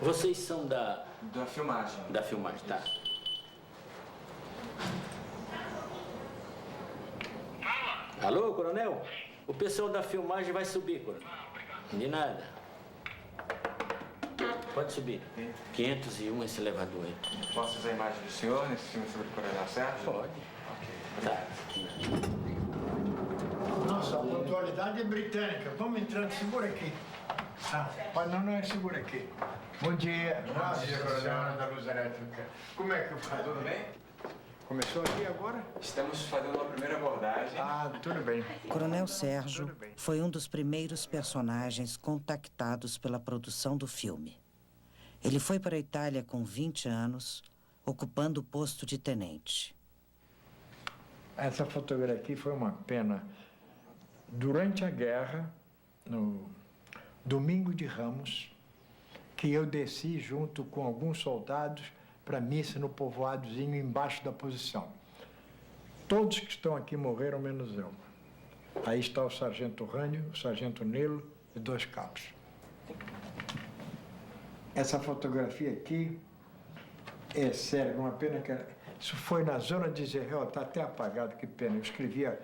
Vocês são da filmagem. Da filmagem, tá. Alô, coronel? O pessoal da filmagem vai subir, coronel. De nada. Pode subir. 501 esse elevador aí. Posso usar a imagem do senhor nesse filme sobre o Coronel Sérgio? Pode. Ok. Tá. Nossa, a pontualidade é britânica. Vamos entrando, segura aqui. Não, segura aqui. Bom dia. Nossa Senhora da Luz Elétrica. Como é que faz? Tudo bem? Começou aqui agora? Estamos fazendo uma primeira abordagem. Tudo bem. Coronel Sérgio foi um dos primeiros personagens contactados pela produção do filme. Ele foi para a Itália com 20 anos, ocupando o posto de tenente. Essa fotografia aqui foi uma pena. Durante a guerra, no Domingo de Ramos, que eu desci junto com alguns soldados para a missa no povoadozinho embaixo da posição. Todos que estão aqui morreram, menos eu. Aí está o sargento Rânio, o sargento Nilo e 2 cabos. Essa fotografia aqui é sério, uma pena que... Isso foi na zona de Zerrel, está até apagado, que pena. Eu escrevia...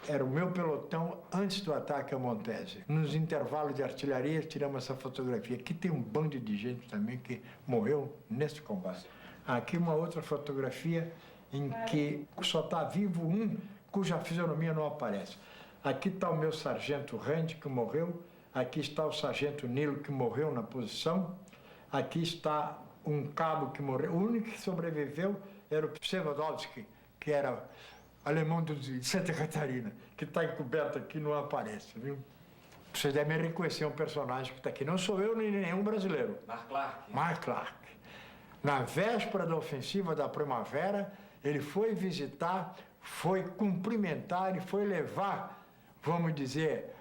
Era o meu pelotão antes do ataque a Montese. Nos intervalos de artilharia, tiramos essa fotografia. Aqui tem um bando de gente também que morreu nesse combate. Aqui uma outra fotografia em que só está vivo um cuja fisionomia não aparece. Aqui está o meu sargento Rand, que morreu. Aqui está o sargento Nilo, que morreu na posição. Aqui está um cabo que morreu. O único que sobreviveu era o Przewodowski, que era alemão de Santa Catarina, que está encoberto aqui, não aparece, viu? Vocês devem reconhecer um personagem que está aqui. Não sou eu nem nenhum brasileiro. Mark Clark. Mark Clark. Na véspera da ofensiva da primavera, ele foi visitar, foi cumprimentar e foi levar, vamos dizer,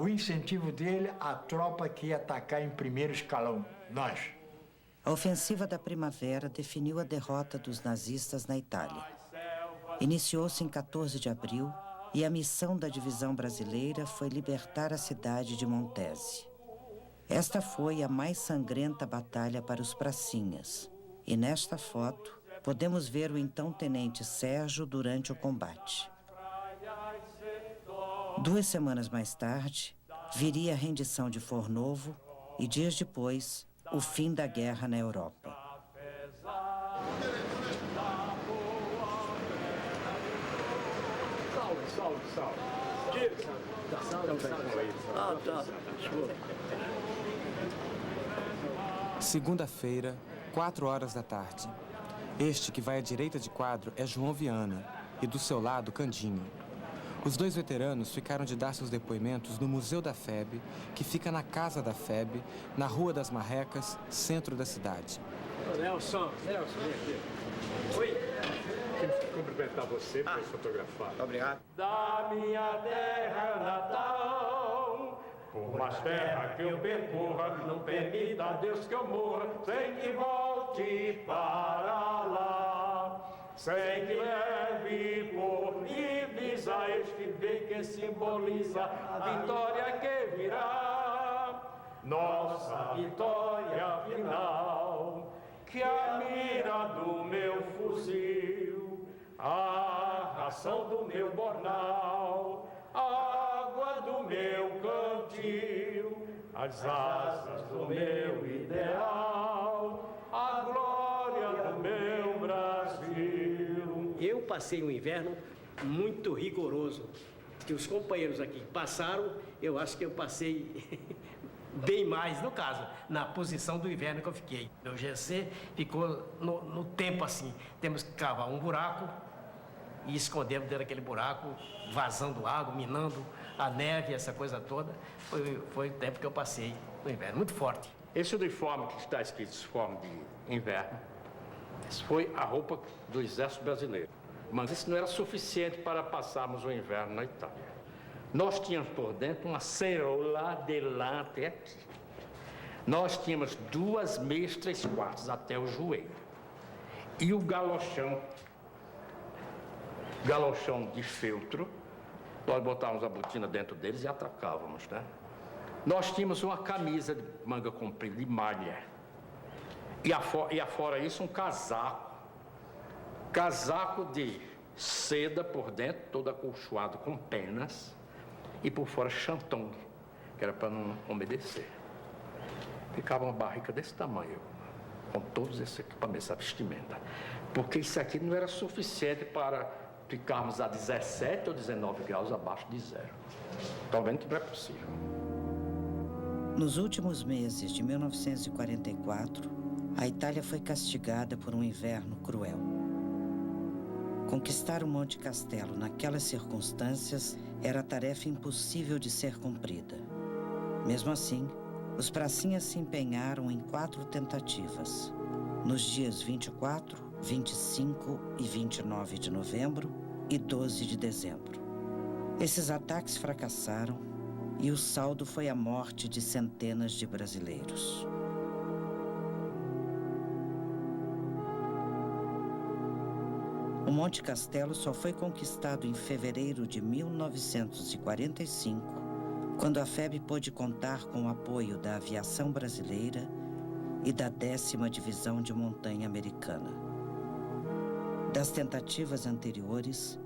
o incentivo dele à tropa que ia atacar em primeiro escalão, nós. A ofensiva da primavera definiu a derrota dos nazistas na Itália. Iniciou-se em 14 de abril e a missão da divisão brasileira foi libertar a cidade de Montese. Esta foi a mais sangrenta batalha para os pracinhas. E nesta foto, podemos ver o então tenente Sérgio durante o combate. 2 semanas mais tarde, viria a rendição de Fornovo e, dias depois, o fim da guerra na Europa. Segunda-feira, 4 horas da tarde. Este que vai à direita de quadro é João Viana e do seu lado Candinho. Os dois veteranos ficaram de dar seus depoimentos no Museu da FEB, que fica na Casa da FEB, na Rua das Marrecas, centro da cidade. Nelson, vem aqui. Oi. Temos que cumprimentar você para fotografar. Obrigado. Da minha terra natal, por mais terra que eu percorra, não permita, Deus, que eu morra, sem que volte para lá. Sem que leve por divisa este bem que simboliza a vitória que virá. Nossa vitória final, que a mira do meu fuzil, a ração do meu bornal, a água do meu cantil, as asas do meu ideal, a glória do meu Brasil. Eu passei um inverno muito rigoroso, que os companheiros aqui passaram, eu acho que eu passei bem mais, no caso, na posição do inverno que eu fiquei. O GC ficou no tempo assim, temos que cavar um buraco e escondemos dentro daquele buraco, vazando água, minando a neve, essa coisa toda. Foi o tempo que eu passei no inverno, muito forte. Esse uniforme que está escrito uniforme de inverno, isso foi a roupa do Exército Brasileiro. Mas isso não era suficiente para passarmos o inverno na Itália. Nós tínhamos por dentro uma cerola de lã até aqui. Nós tínhamos 2 meias 3/4 até o joelho. E o galochão de feltro, nós botávamos a botina dentro deles e atracávamos, né? Nós tínhamos uma camisa de manga comprida de malha. E afora isso, um casaco de seda por dentro, todo acolchoado com penas, e por fora chantongue, que era para não umedecer. Ficava uma barriga desse tamanho, com todos esses equipamentos, essa vestimenta. Porque isso aqui não era suficiente para ficarmos a 17 ou 19 graus abaixo de zero. Estão vendo que não é possível. Nos últimos meses de 1944, a Itália foi castigada por um inverno cruel. Conquistar o Monte Castelo naquelas circunstâncias era tarefa impossível de ser cumprida. Mesmo assim, os pracinhas se empenharam em 4 tentativas, nos dias 24, 25 e 29 de novembro e 12 de dezembro. Esses ataques fracassaram e o saldo foi a morte de centenas de brasileiros. O Monte Castelo só foi conquistado em fevereiro de 1945, quando a FEB pôde contar com o apoio da aviação brasileira e da 10ª Divisão de Montanha Americana. Das tentativas anteriores,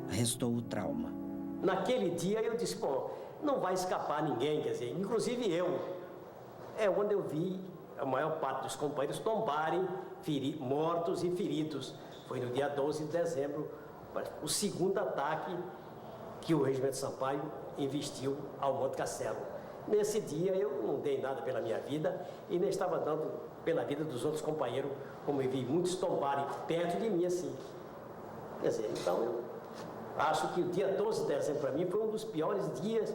restou o trauma. Naquele dia eu disse, pô, não vai escapar ninguém, quer dizer, inclusive eu. É onde eu vi a maior parte dos companheiros tombarem mortos e feridos. Foi no dia 12 de dezembro, o segundo ataque que o Regimento Sampaio investiu ao Monte Castelo. Nesse dia eu não dei nada pela minha vida e nem estava dando pela vida dos outros companheiros, como eu vi muitos tombarem perto de mim assim. Quer dizer, então eu acho que o dia 12 de dezembro para mim foi um dos piores dias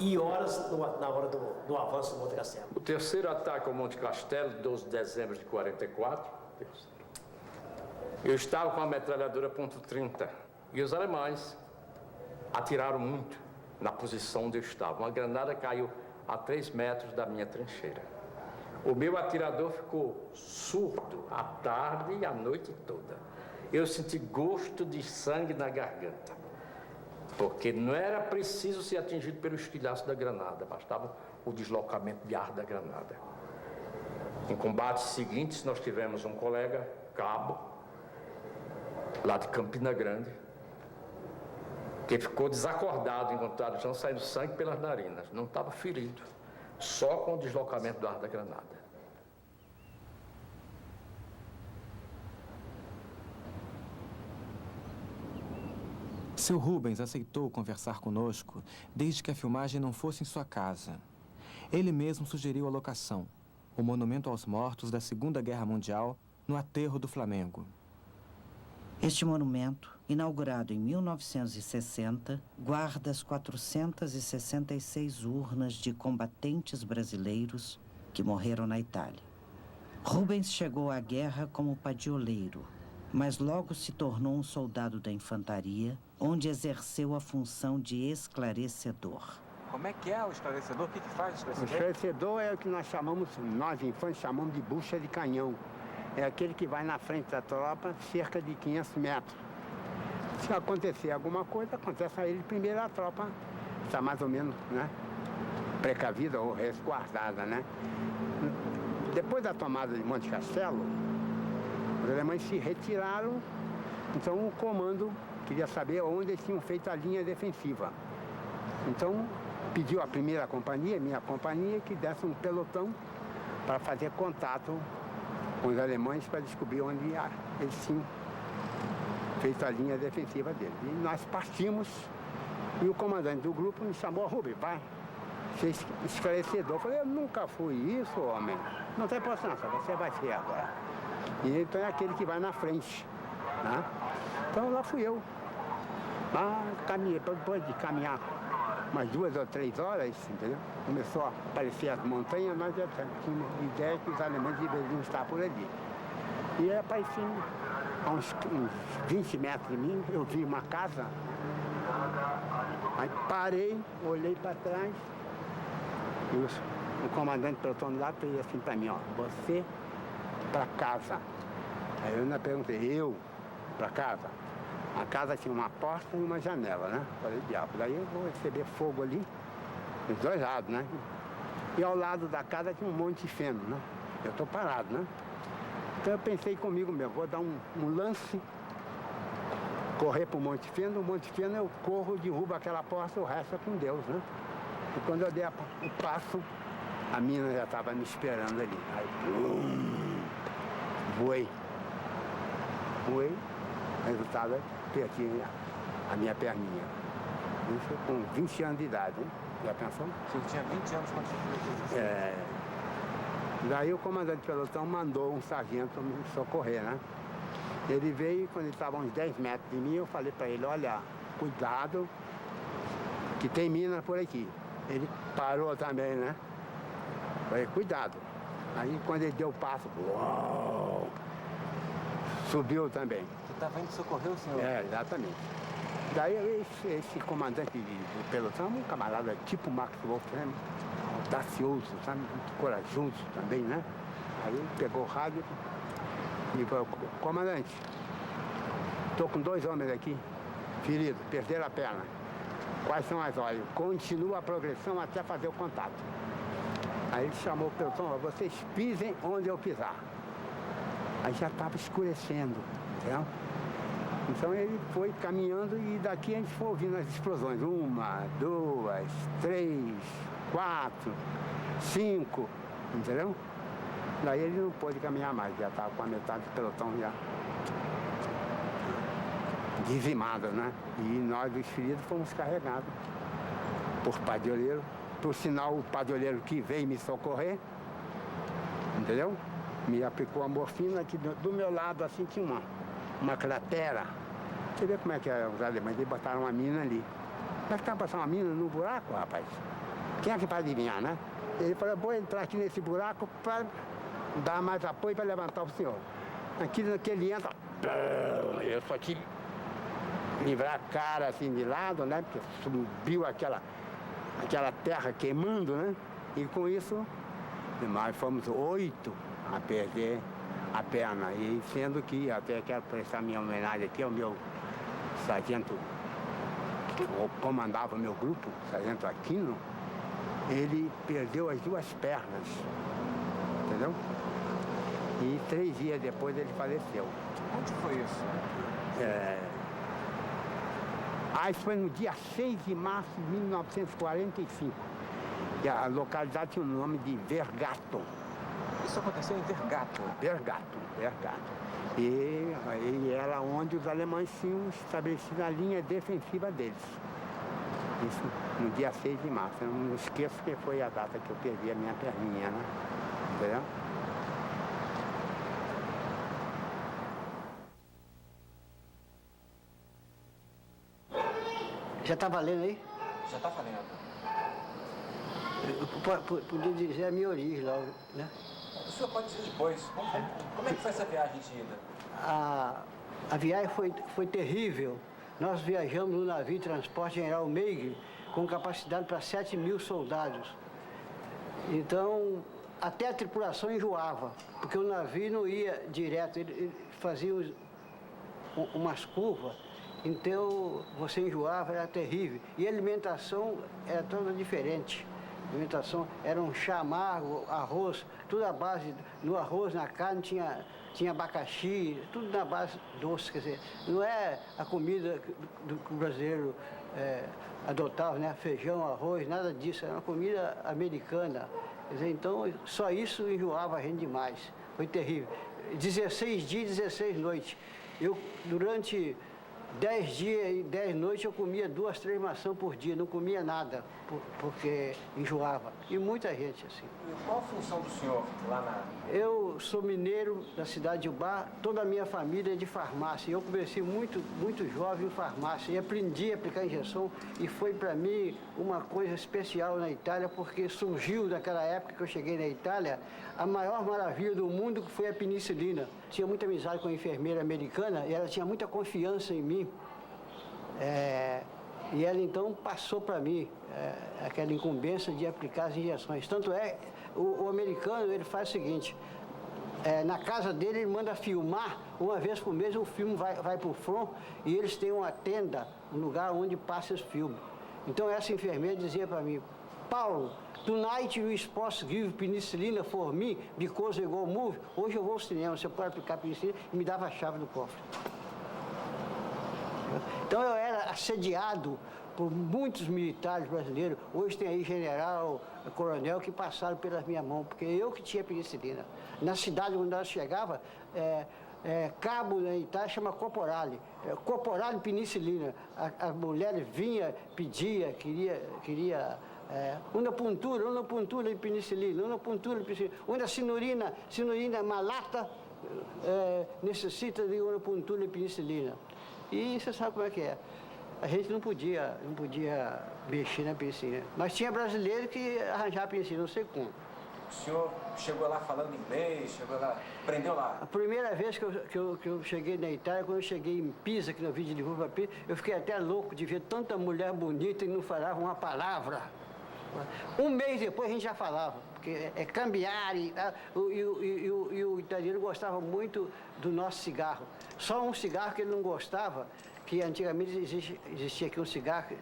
e horas na hora do avanço do Monte Castelo. O terceiro ataque ao Monte Castelo, 12 de dezembro de 44, eu estava com a metralhadora .30 e os alemães atiraram muito na posição onde eu estava. Uma granada caiu a 3 metros da minha trincheira. O meu atirador ficou surdo a tarde e a noite toda. Eu senti gosto de sangue na garganta, porque não era preciso ser atingido pelo estilhaço da granada, bastava o deslocamento de ar da granada. Em combates seguintes, nós tivemos um colega, cabo, lá de Campina Grande, que ficou desacordado enquanto estava saindo sangue pelas narinas. Não estava ferido, só com o deslocamento do ar da granada. Seu Rubens aceitou conversar conosco desde que a filmagem não fosse em sua casa. Ele mesmo sugeriu a locação, o Monumento aos Mortos da Segunda Guerra Mundial, no Aterro do Flamengo. Este monumento, inaugurado em 1960, guarda as 466 urnas de combatentes brasileiros que morreram na Itália. Rubens chegou à guerra como padioleiro, mas logo se tornou um soldado da infantaria, onde exerceu a função de esclarecedor. Como é que é o esclarecedor? O que faz o esclarecedor? O esclarecedor é o que nós infantes chamamos de bucha de canhão. É aquele que vai na frente da tropa cerca de 500 metros. Se acontecer alguma coisa, acontece a ele primeiro, a tropa está mais ou menos, né, precavida ou resguardada, né? Depois da tomada de Monte Castelo, os alemães se retiraram, então o comando queria saber onde eles tinham feito a linha defensiva. Então pediu à primeira companhia, minha companhia, que desse um pelotão para fazer contato com os alemães para descobrir onde eles tinham feito a linha defensiva deles. E nós partimos e o comandante do grupo me chamou: Rubens, vai ser esclarecedor. Eu falei: eu nunca fui isso, homem. Não tem importância, você vai ser agora. E então é aquele que vai na frente, né? Então lá fui eu. Lá caminhei, depois de caminhar umas 2 ou 3 horas, entendeu? Começou a aparecer as montanhas, nós já tínhamos ideia que os alemães deveriam estar por ali. E apareci a uns 20 metros de mim, eu vi uma casa. Aí parei, olhei para trás, e o comandante do pelotão lá fez assim para mim: ó, você para casa. Aí eu ainda perguntei: eu para casa? A casa tinha uma porta e uma janela, né? Falei: diabo, daí eu vou receber fogo ali, dos dois lados, né? E ao lado da casa tinha um monte de feno, né? Eu estou parado, né? Então eu pensei comigo mesmo: vou dar um lance, correr para o Monte Feno. O Monte Feno eu corro, derrubo aquela porta, o resto é com Deus, né? E quando eu dei o passo, a mina já estava me esperando ali. Aí, voei. Resultado é que perdi a minha perninha. Isso com 20 anos de idade, hein? Já pensou? Você tinha 20 anos quando você fez isso? Daí o comandante do pelotão mandou um sargento me socorrer, né? Ele veio, quando ele estava a uns 10 metros de mim, eu falei para ele: olha, cuidado, que tem mina por aqui. Ele parou também, né? Falei: cuidado. Aí quando ele deu o passo, uau, subiu também. Você estava indo socorrer o senhor? Exatamente. Daí esse comandante do pelotão, um camarada tipo Max Wolff, né? Audacioso, sabe? Muito corajoso também, né? Aí ele pegou o rádio e falou: comandante, estou com 2 homens aqui, feridos, perderam a perna. Quais são as ordens? Continua a progressão até fazer o contato. Aí ele chamou o pelotão: vocês pisem onde eu pisar. Aí já estava escurecendo, entendeu? Então ele foi caminhando e daqui a gente foi ouvindo as explosões. 1, 2, 3, 4, 5, entendeu? Daí ele não pôde caminhar mais, já estava com a metade do pelotão já dizimado, né? E nós, os feridos, fomos carregados por padioleiro. Por sinal, o padioleiro que veio me socorrer, entendeu? Me aplicou a morfina, que do meu lado assim tinha uma cratera. Você vê como é que os alemães, eles botaram uma mina ali. Como é que tá passando uma mina no buraco, rapaz? Quem é que vai adivinhar, né? Ele falou: vou entrar aqui nesse buraco para dar mais apoio para levantar o senhor. Aqui que ele entra, eu só tive que livrar a cara assim de lado, né? Porque subiu aquela terra queimando, né? E com isso, nós fomos 8 a perder a perna. E sendo que, até quero prestar minha homenagem aqui ao meu sargento que comandava o meu grupo, sargento Aquino, ele perdeu as 2 pernas, entendeu? E 3 dias depois ele faleceu. Onde foi isso? Isso foi no dia 6 de março de 1945. E a localidade tinha o nome de Vergato. Isso aconteceu em Vergato? Vergato. E era onde os alemães tinham estabelecido a linha defensiva deles. Isso no dia 6 de março. Eu não esqueço que foi a data que eu perdi a minha perninha, né? Entendeu? Já está valendo aí? Já está valendo. Eu podia dizer a minha origem logo, né? O senhor pode dizer depois. Como é que foi essa viagem de ida? A viagem foi terrível. Nós viajamos no navio Transporte General Meigre com capacidade para 7.000 soldados. Então, até a tripulação enjoava, porque o navio não ia direto, ele fazia umas curvas, então você enjoava, era terrível. E a alimentação era toda diferente. A alimentação era um chá amargo, arroz, tudo à base, no arroz, na carne tinha abacaxi, tudo na base doce, quer dizer, não é a comida que o brasileiro adotava, né? Feijão, arroz, nada disso, era uma comida americana. Quer dizer, então, só isso enjoava a gente demais, foi terrível. 16 dias, 16 noites. Eu, durante 10 dias e 10 noites, eu comia 2, 3 maçãs por dia, não comia nada, porque enjoava. E muita gente, assim. Qual a função do senhor lá na... Eu sou mineiro da cidade de Ubá, toda a minha família é de farmácia. Eu comecei muito jovem em farmácia e aprendi a aplicar injeção e foi para mim uma coisa especial na Itália, porque surgiu naquela época que eu cheguei na Itália a maior maravilha do mundo, que foi a penicilina. Tinha muita amizade com a enfermeira americana e ela tinha muita confiança em mim. E ela então passou para mim aquela incumbência de aplicar as injeções. Tanto é, o americano ele faz o seguinte, na casa dele ele manda filmar, uma vez por mês o filme vai para o front e eles têm uma tenda, um lugar onde passa esse filme. Então essa enfermeira dizia para mim, Paulo, tonight you supposed to give penicillina for me because I go move. Hoje eu vou ao cinema, você pode aplicar penicilina, e me dava a chave do cofre. Então eu era assediado por muitos militares brasileiros. Hoje tem aí general, coronel que passaram pelas minhas mãos, porque eu que tinha penicilina. Na cidade onde nós chegava, cabo na Itália chama Corporale. Corporale penicilina. As mulheres vinham, pedia, queria uma puntura de penicilina, uma puntura de penicilina. Uma senhorina malata necessita de uma puntura de penicilina. E você sabe como é que é. A gente não podia mexer na penicilina. Mas tinha brasileiro que arranjava penicilina, não sei como. O senhor chegou lá falando inglês, aprendeu lá? A primeira vez que eu cheguei na Itália, quando eu cheguei em Pisa, que no vídeo de Rua Pisa, eu fiquei até louco de ver tanta mulher bonita e não falava uma palavra. Um mês depois a gente já falava, porque é cambiare, e o italiano gostava muito do nosso cigarro. Só um cigarro que ele não gostava, que antigamente existia aqui um cigarro,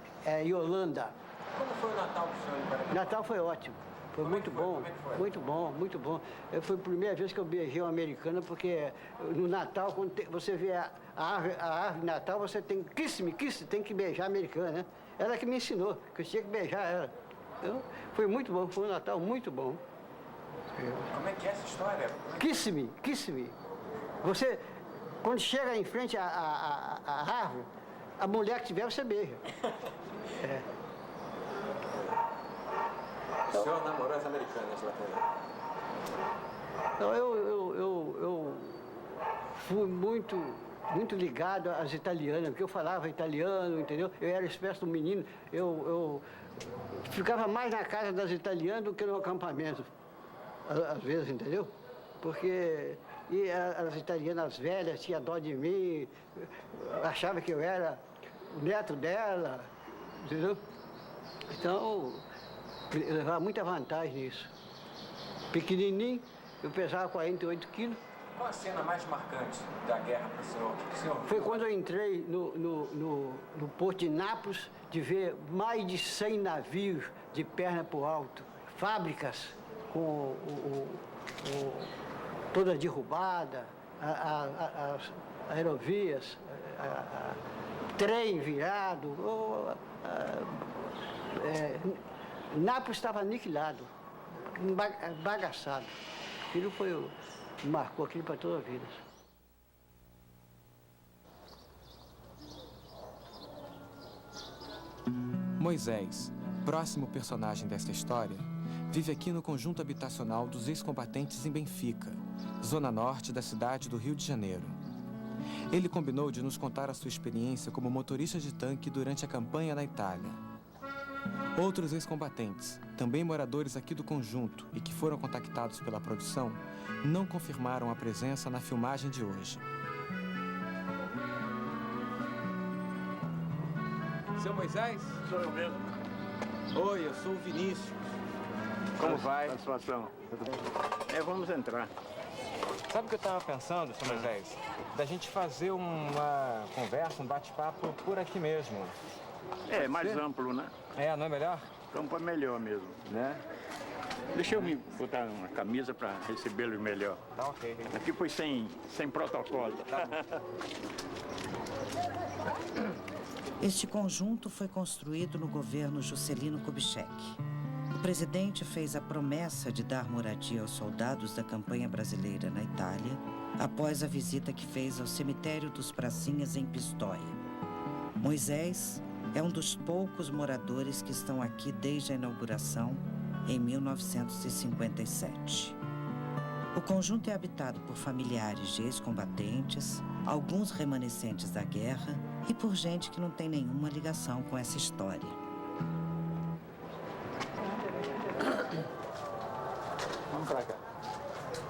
Yolanda. Como foi o Natal pro senhor? Natal foi ótimo. Foi muito bom, muito bom, muito bom. Foi a primeira vez que eu beijei uma americana, porque no Natal, quando você vê a árvore de Natal, você tem tem que beijar a americana, né? Ela que me ensinou, que eu tinha que beijar ela. Então, foi muito bom, foi um Natal muito bom. Como é que é essa história? Kiss me. Você, quando chega em frente à árvore, a mulher que tiver, você beija. O senhor namorou as americanas lá também? Então, eu fui muito ligado às italianas, porque eu falava italiano, entendeu? Eu era espécie de um menino, eu ficava mais na casa das italianas do que no acampamento, às vezes, entendeu? Porque as italianas velhas tinham dó de mim, achavam que eu era o neto dela, entendeu? Então, eu levava muita vantagem nisso. Pequenininho, eu pesava 48 quilos. Qual a cena mais marcante da guerra para o senhor? Foi quando eu entrei no porto de Nápoles, de ver mais de 100 navios de perna para o alto, fábricas com toda derrubada, as aerovias, trem virado. Nápoles estava aniquilado, bagaçado. Aquilo marcou aquilo para toda a vida. Moisés, próximo personagem desta história, vive aqui no conjunto habitacional dos ex-combatentes em Benfica, zona norte da cidade do Rio de Janeiro. Ele combinou de nos contar a sua experiência como motorista de tanque durante a campanha na Itália. Outros ex-combatentes, também moradores aqui do conjunto e que foram contactados pela produção, não confirmaram a presença na filmagem de hoje. Seu Moisés? Sou eu mesmo. Oi, eu sou o Vinícius. Como vai? Satisfação. Vamos entrar. Sabe o que eu estava pensando, seu Moisés? Da gente fazer uma conversa, um bate-papo por aqui mesmo. Mais amplo, né? Não é melhor? Campo é melhor mesmo, né? Deixa eu me botar uma camisa para recebê-los melhor. Tá ok. Aqui foi sem protocolo. Tá bom. Este conjunto foi construído no governo Juscelino Kubitschek. O presidente fez a promessa de dar moradia aos soldados da campanha brasileira na Itália após a visita que fez ao cemitério dos Pracinhas em Pistoia. Moisés é um dos poucos moradores que estão aqui desde a inauguração em 1957. O conjunto é habitado por familiares de ex-combatentes, alguns remanescentes da guerra e por gente que não tem nenhuma ligação com essa história. Vamos pra cá.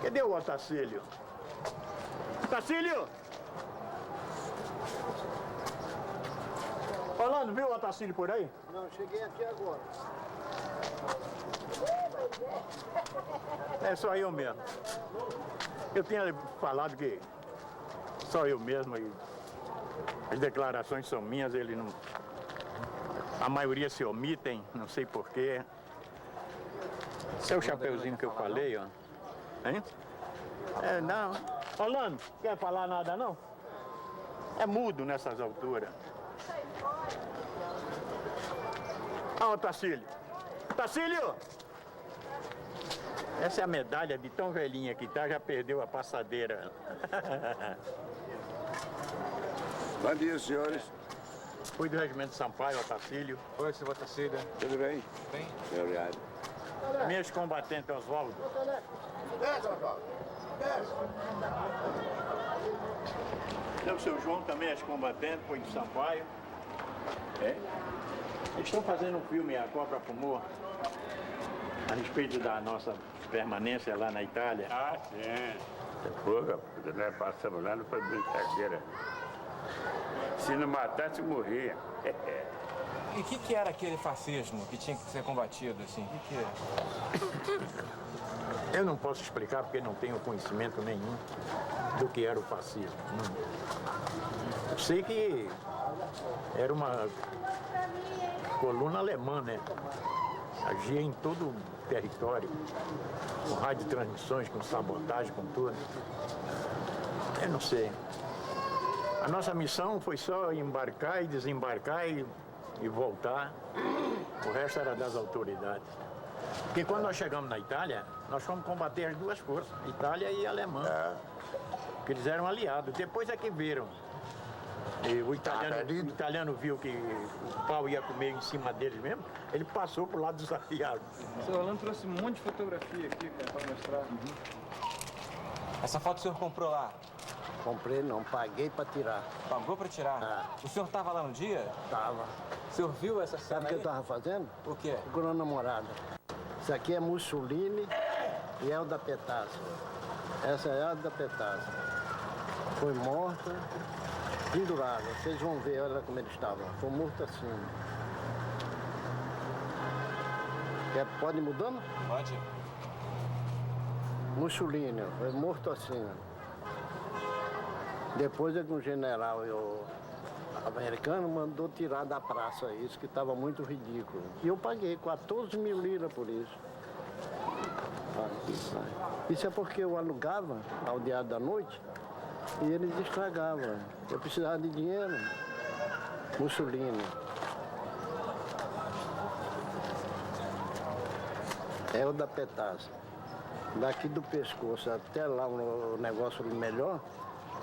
Cadê o Otacílio? Otacílio! Orlando, viu o Otacílio por aí? Não, cheguei aqui agora. É só eu mesmo. Eu tinha falado que só eu mesmo e as declarações são minhas, ele não... A maioria se omitem, não sei porquê. Esse é o chapeuzinho que eu falei, ó. Hein? Não. Orlando, quer falar nada, não? É mudo nessas alturas. Ó, Tacílio. Tacílio! Essa é a medalha de tão velhinha que tá, já perdeu a passadeira. Bom dia, senhores. Fui do Regimento Sampaio, Otacílio. Oi, seu Otacílio. Tudo bem? Bem? Obrigado. Meu ex-combatente Oswaldo. O seu João também é ex-combatente, foi de Sampaio. Eles estão fazendo um filme, A Cobra Fumou, a respeito da nossa permanência lá na Itália. Ah, sim. Porra, nós passamos lá, não foi brincadeira. Se não matasse, morria. E o que era aquele fascismo que tinha que ser combatido, assim? O que é? Eu não posso explicar porque não tenho conhecimento nenhum do que era o fascismo. Não. Eu sei que era uma coluna alemã, né? Agia em todo o território, com radiotransmissões, com sabotagem, com tudo. Eu não sei. A nossa missão foi só embarcar e desembarcar e voltar. O resto era das autoridades. Porque quando nós chegamos na Itália, nós fomos combater as duas forças, Itália e Alemã. Porque eles eram aliados. Depois é que viram. E o italiano viu que o pau ia comer em cima deles mesmo, ele passou pro lado dos aliados. O senhor Orlando trouxe um monte de fotografia aqui, cara, para mostrar. Essa foto o senhor comprou lá? Comprei não, paguei para tirar. Pagou para tirar? O senhor estava lá no dia? Tava. O senhor viu essa cena? Sabe o que eu tava fazendo? O quê? Procurando namorada. Isso aqui é Mussolini e Elda Petazzi. Essa é Elda Petazzi. Foi morta, pendurada. Vocês vão ver olha como eles estavam. Foi morto assim. Pode ir mudando? Pode. Mussolini, foi morto assim. Depois é que um general americano mandou tirar da praça isso, que estava muito ridículo. E eu paguei 14 mil liras por isso. Isso é porque eu alugava ao Diário da Noite e eles estragavam. Eu precisava de dinheiro. Mussolini. Elda Petazzi. Daqui do pescoço até lá o negócio melhor,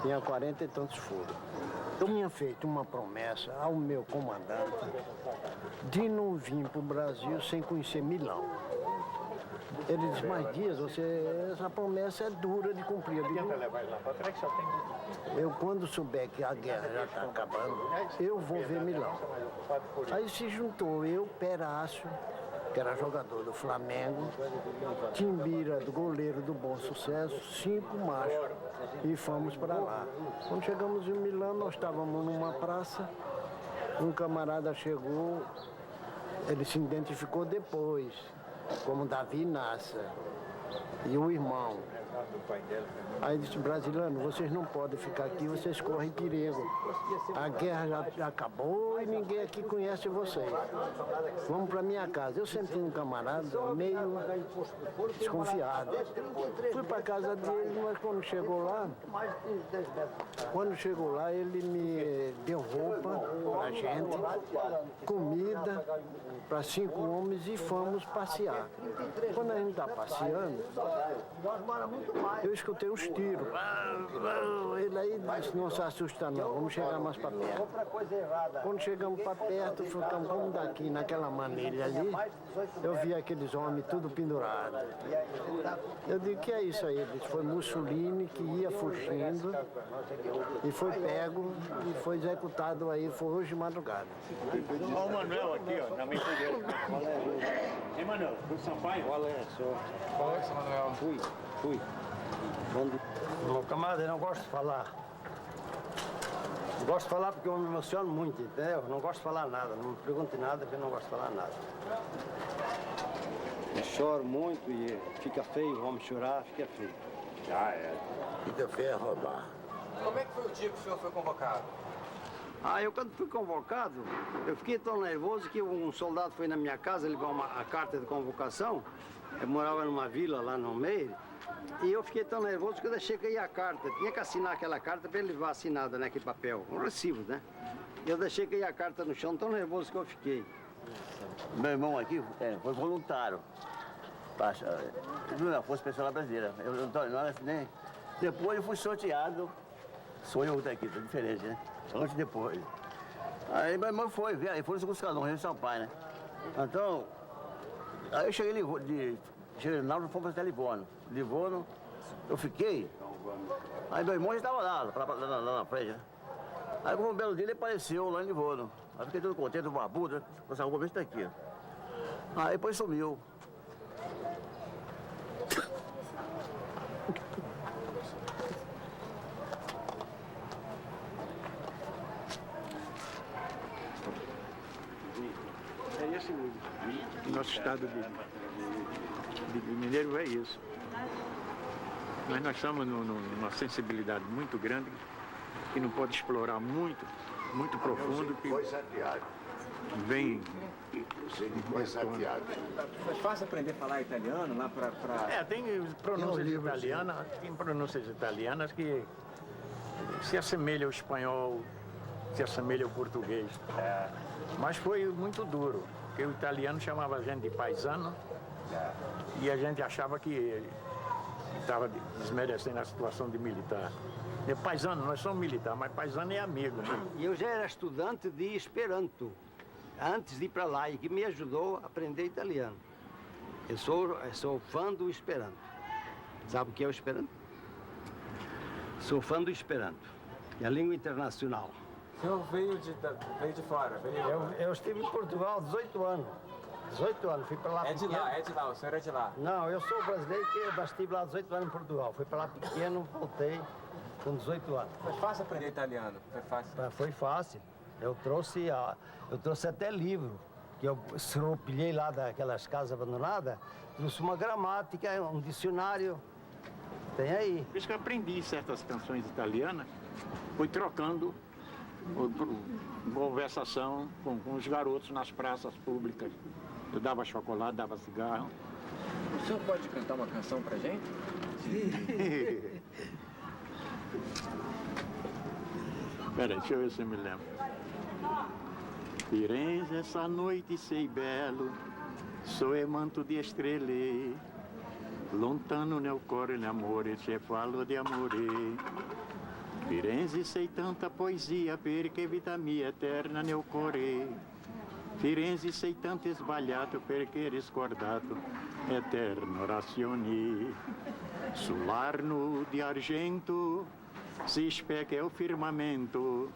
tinha 40 e tantos furos. Eu tinha feito uma promessa ao meu comandante de não vir para o Brasil sem conhecer Milão. Ele disse, mas Dias, essa promessa é dura de cumprir. Eu digo, eu quando souber que a guerra já está acabando, eu vou ver Milão. Aí se juntou eu, Perácio, que era jogador do Flamengo, Timbira, do goleiro do Bom Sucesso, 5 machos, e fomos para lá. Quando chegamos em Milão, nós estávamos numa praça, um camarada chegou, ele se identificou depois, como Davi Nassa, e o irmão. Aí disse, brasileiro, vocês não podem ficar aqui, vocês correm perigo. A guerra já acabou e ninguém aqui conhece vocês. Vamos para minha casa. Eu sempre fui um camarada meio desconfiado. Fui para a casa dele, mas quando chegou lá, ele me deu roupa para gente, comida para 5 homens e fomos passear. Quando a gente está passeando, eu escutei uns tiros. Ele aí disse, não se assusta não, vamos chegar mais para perto. Quando chegamos para perto, ficamos como daqui, naquela manilha ali, eu vi aqueles homens tudo pendurados. Eu digo, que é isso aí? Ele disse, foi Mussolini que ia fugindo e foi pego e foi executado aí, foi hoje de madrugada. Olha o Manuel aqui, ó, na minha igreja. Ei, Manuel, foi Sampaio? Qual é, senhor? Qual é, seu Manuel? Fui. Meu camarada, eu não gosto de falar. Não gosto de falar porque eu me emociono muito, entendeu? Não gosto de falar nada, não me pergunte nada porque eu não gosto de falar nada. Eu choro muito e fica feio, vamos chorar, fica feio. Fica feio é roubar. Como é que foi o dia que o senhor foi convocado? Eu quando fui convocado, eu fiquei tão nervoso que um soldado foi na minha casa, levou a carta de convocação. Eu morava numa vila lá no meio. E eu fiquei tão nervoso que eu deixei cair a carta. Tinha que assinar aquela carta para ele levar assinada naquele papel, um recibo, né? E eu deixei cair a carta no chão, tão nervoso que eu fiquei. Meu irmão aqui foi voluntário. Na Força Especial Brasileira. Eu não assinei. Depois eu fui sorteado. Sou eu daqui, tá diferente, né? Antes e depois. Aí meu irmão foi no segundo escalão, Rio São Pai, né? Então, aí eu cheguei de Náutico, fomos até Livorno. Livorno, eu fiquei. Aí meu irmão já estava lá na frente, né? Aí como um belo dia ele apareceu lá em Livorno. Aí fiquei todo contente, barbudo, né? Essa roupa está aqui, ó. Aí depois sumiu. É esse nosso estado de mineiro é isso. Mas nós estamos numa sensibilidade muito grande que não pode explorar muito profundo. Que foi Santiago. Vem. Foi Santiago. Foi fácil aprender a falar italiano lá para... Tem pronúncias italianas, tem pronúncias italianas que se assemelham ao espanhol, se assemelham ao português. Mas foi muito duro, porque o italiano chamava a gente de paisano e a gente achava que estava desmerecendo a situação de militar. Paisano, nós somos militar, mas paisano é amigo. Né? E eu já era estudante de Esperanto, antes de ir para lá, e que me ajudou a aprender italiano. Eu sou fã do Esperanto. Sabe o que é o Esperanto? Sou fã do Esperanto, é a língua internacional. O senhor veio de fora? Eu estive em Portugal há 18 anos. 18 anos, fui para lá É de lá, o senhor é de lá? Não, eu sou brasileiro que estive lá 18 anos em Portugal. Fui para lá pequeno, voltei com 18 anos. Foi fácil aprender italiano? Foi fácil? Foi fácil. Eu trouxe até livro, que eu serropilhei lá daquelas casas abandonadas. Trouxe uma gramática, um dicionário. Tem aí. Por isso que eu aprendi certas canções italianas, fui trocando conversação com os garotos nas praças públicas. Eu dava chocolate, dava cigarro. O senhor pode cantar uma canção pra gente? Peraí, deixa eu ver se eu me lembro. Firenze, essa noite sei bello, soe manto di estrelle, lontano nel cuore l'amore, c'è fallo di amore. Firenze sei tanta poesia, perché vita mia eterna nel cuore. Firenze sei tanto sbagliato perché riscordato eterno razioni. Sull'arno di argento si specchia o firmamento.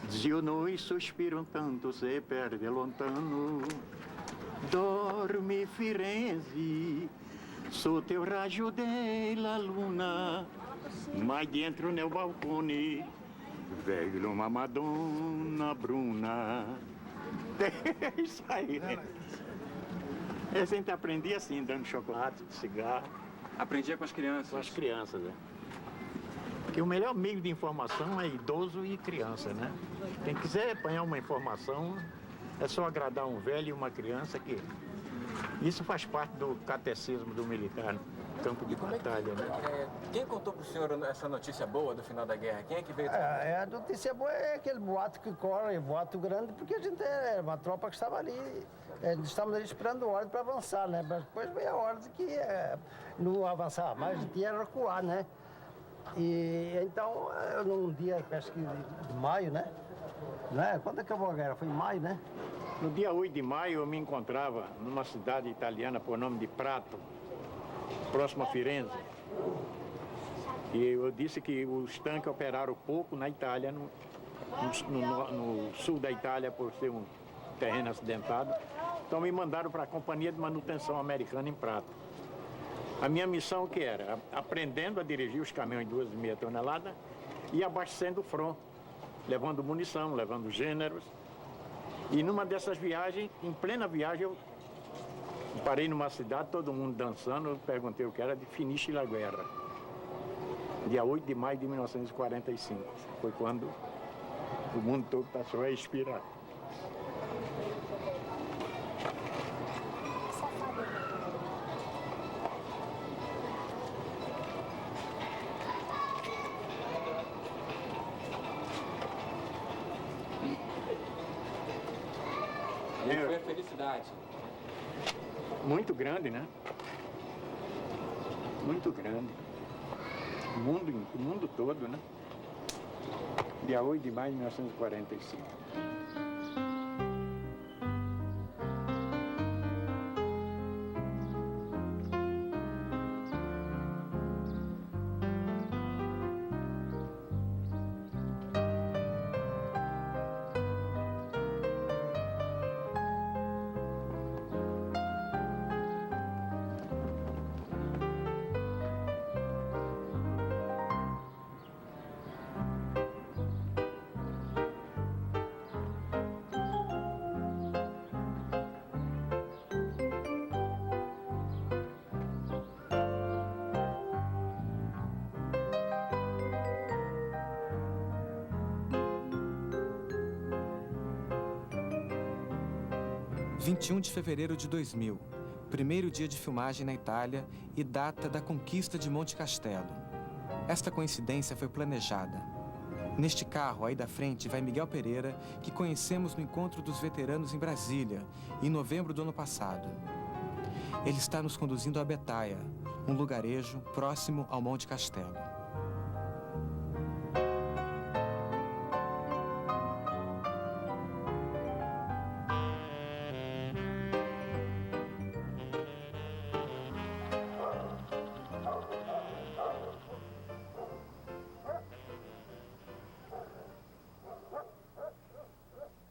Zio noi sospiram tanto se perde lontano. Dorme Firenze, sotto teu raggio della luna, mas dentro nel balcone veio uma Madonna bruna. É isso aí. A gente aprendia assim, dando chocolate, cigarro. Aprendia com as crianças? Com as crianças, né? Porque o melhor meio de informação é idoso e criança, né? Quem quiser apanhar uma informação, é só agradar um velho e uma criança que... Isso faz parte do catecismo do militar, campo de batalha, né? Quem contou para o senhor essa notícia boa do final da guerra? Quem é que veio? A notícia boa é aquele boato que corre, boato grande, porque a gente era uma tropa que estava ali. Estávamos ali esperando a ordem para avançar, né? Mas depois veio a ordem que não avançava mais, a gente ia recuar, né? E então, num dia, acho que de maio, né? Quando acabou a guerra? Foi em maio, né? No dia 8 de maio eu me encontrava numa cidade italiana por nome de Prato, próximo a Firenze. E eu disse que os tanques operaram pouco na Itália, no sul da Itália, por ser um terreno acidentado. Então me mandaram para a Companhia de Manutenção Americana em Prato. A minha missão que era aprendendo a dirigir os caminhões de 2,5 toneladas e abastecendo o front, levando munição, levando gêneros. E numa dessas viagens, em plena viagem, eu parei numa cidade, todo mundo dançando, eu perguntei o que era de Finisce la Guerra. Dia 8 de maio de 1945. Foi quando o mundo todo passou a expirar. Foi a felicidade. Muito grande, né? Muito grande. O mundo todo, né? Dia 8 de maio de 1945. – 21 de fevereiro de 2000, primeiro dia de filmagem na Itália e data da conquista de Monte Castelo. Esta coincidência foi planejada. Neste carro, aí da frente, vai Miguel Pereira, que conhecemos no encontro dos veteranos em Brasília, em novembro do ano passado. Ele está nos conduzindo a Betaia, um lugarejo próximo ao Monte Castelo.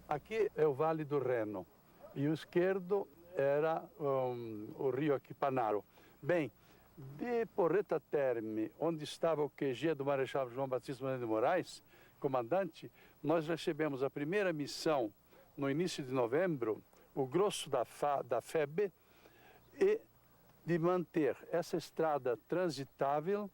Aqui é o Vale do Reno e o esquerdo era o rio aqui, Panaro. Bem, de Porreta Terme, onde estava o QG do Marechal João Batista de Moraes, comandante, nós recebemos a primeira missão no início de novembro, o grosso da FEB, e de manter essa estrada transitável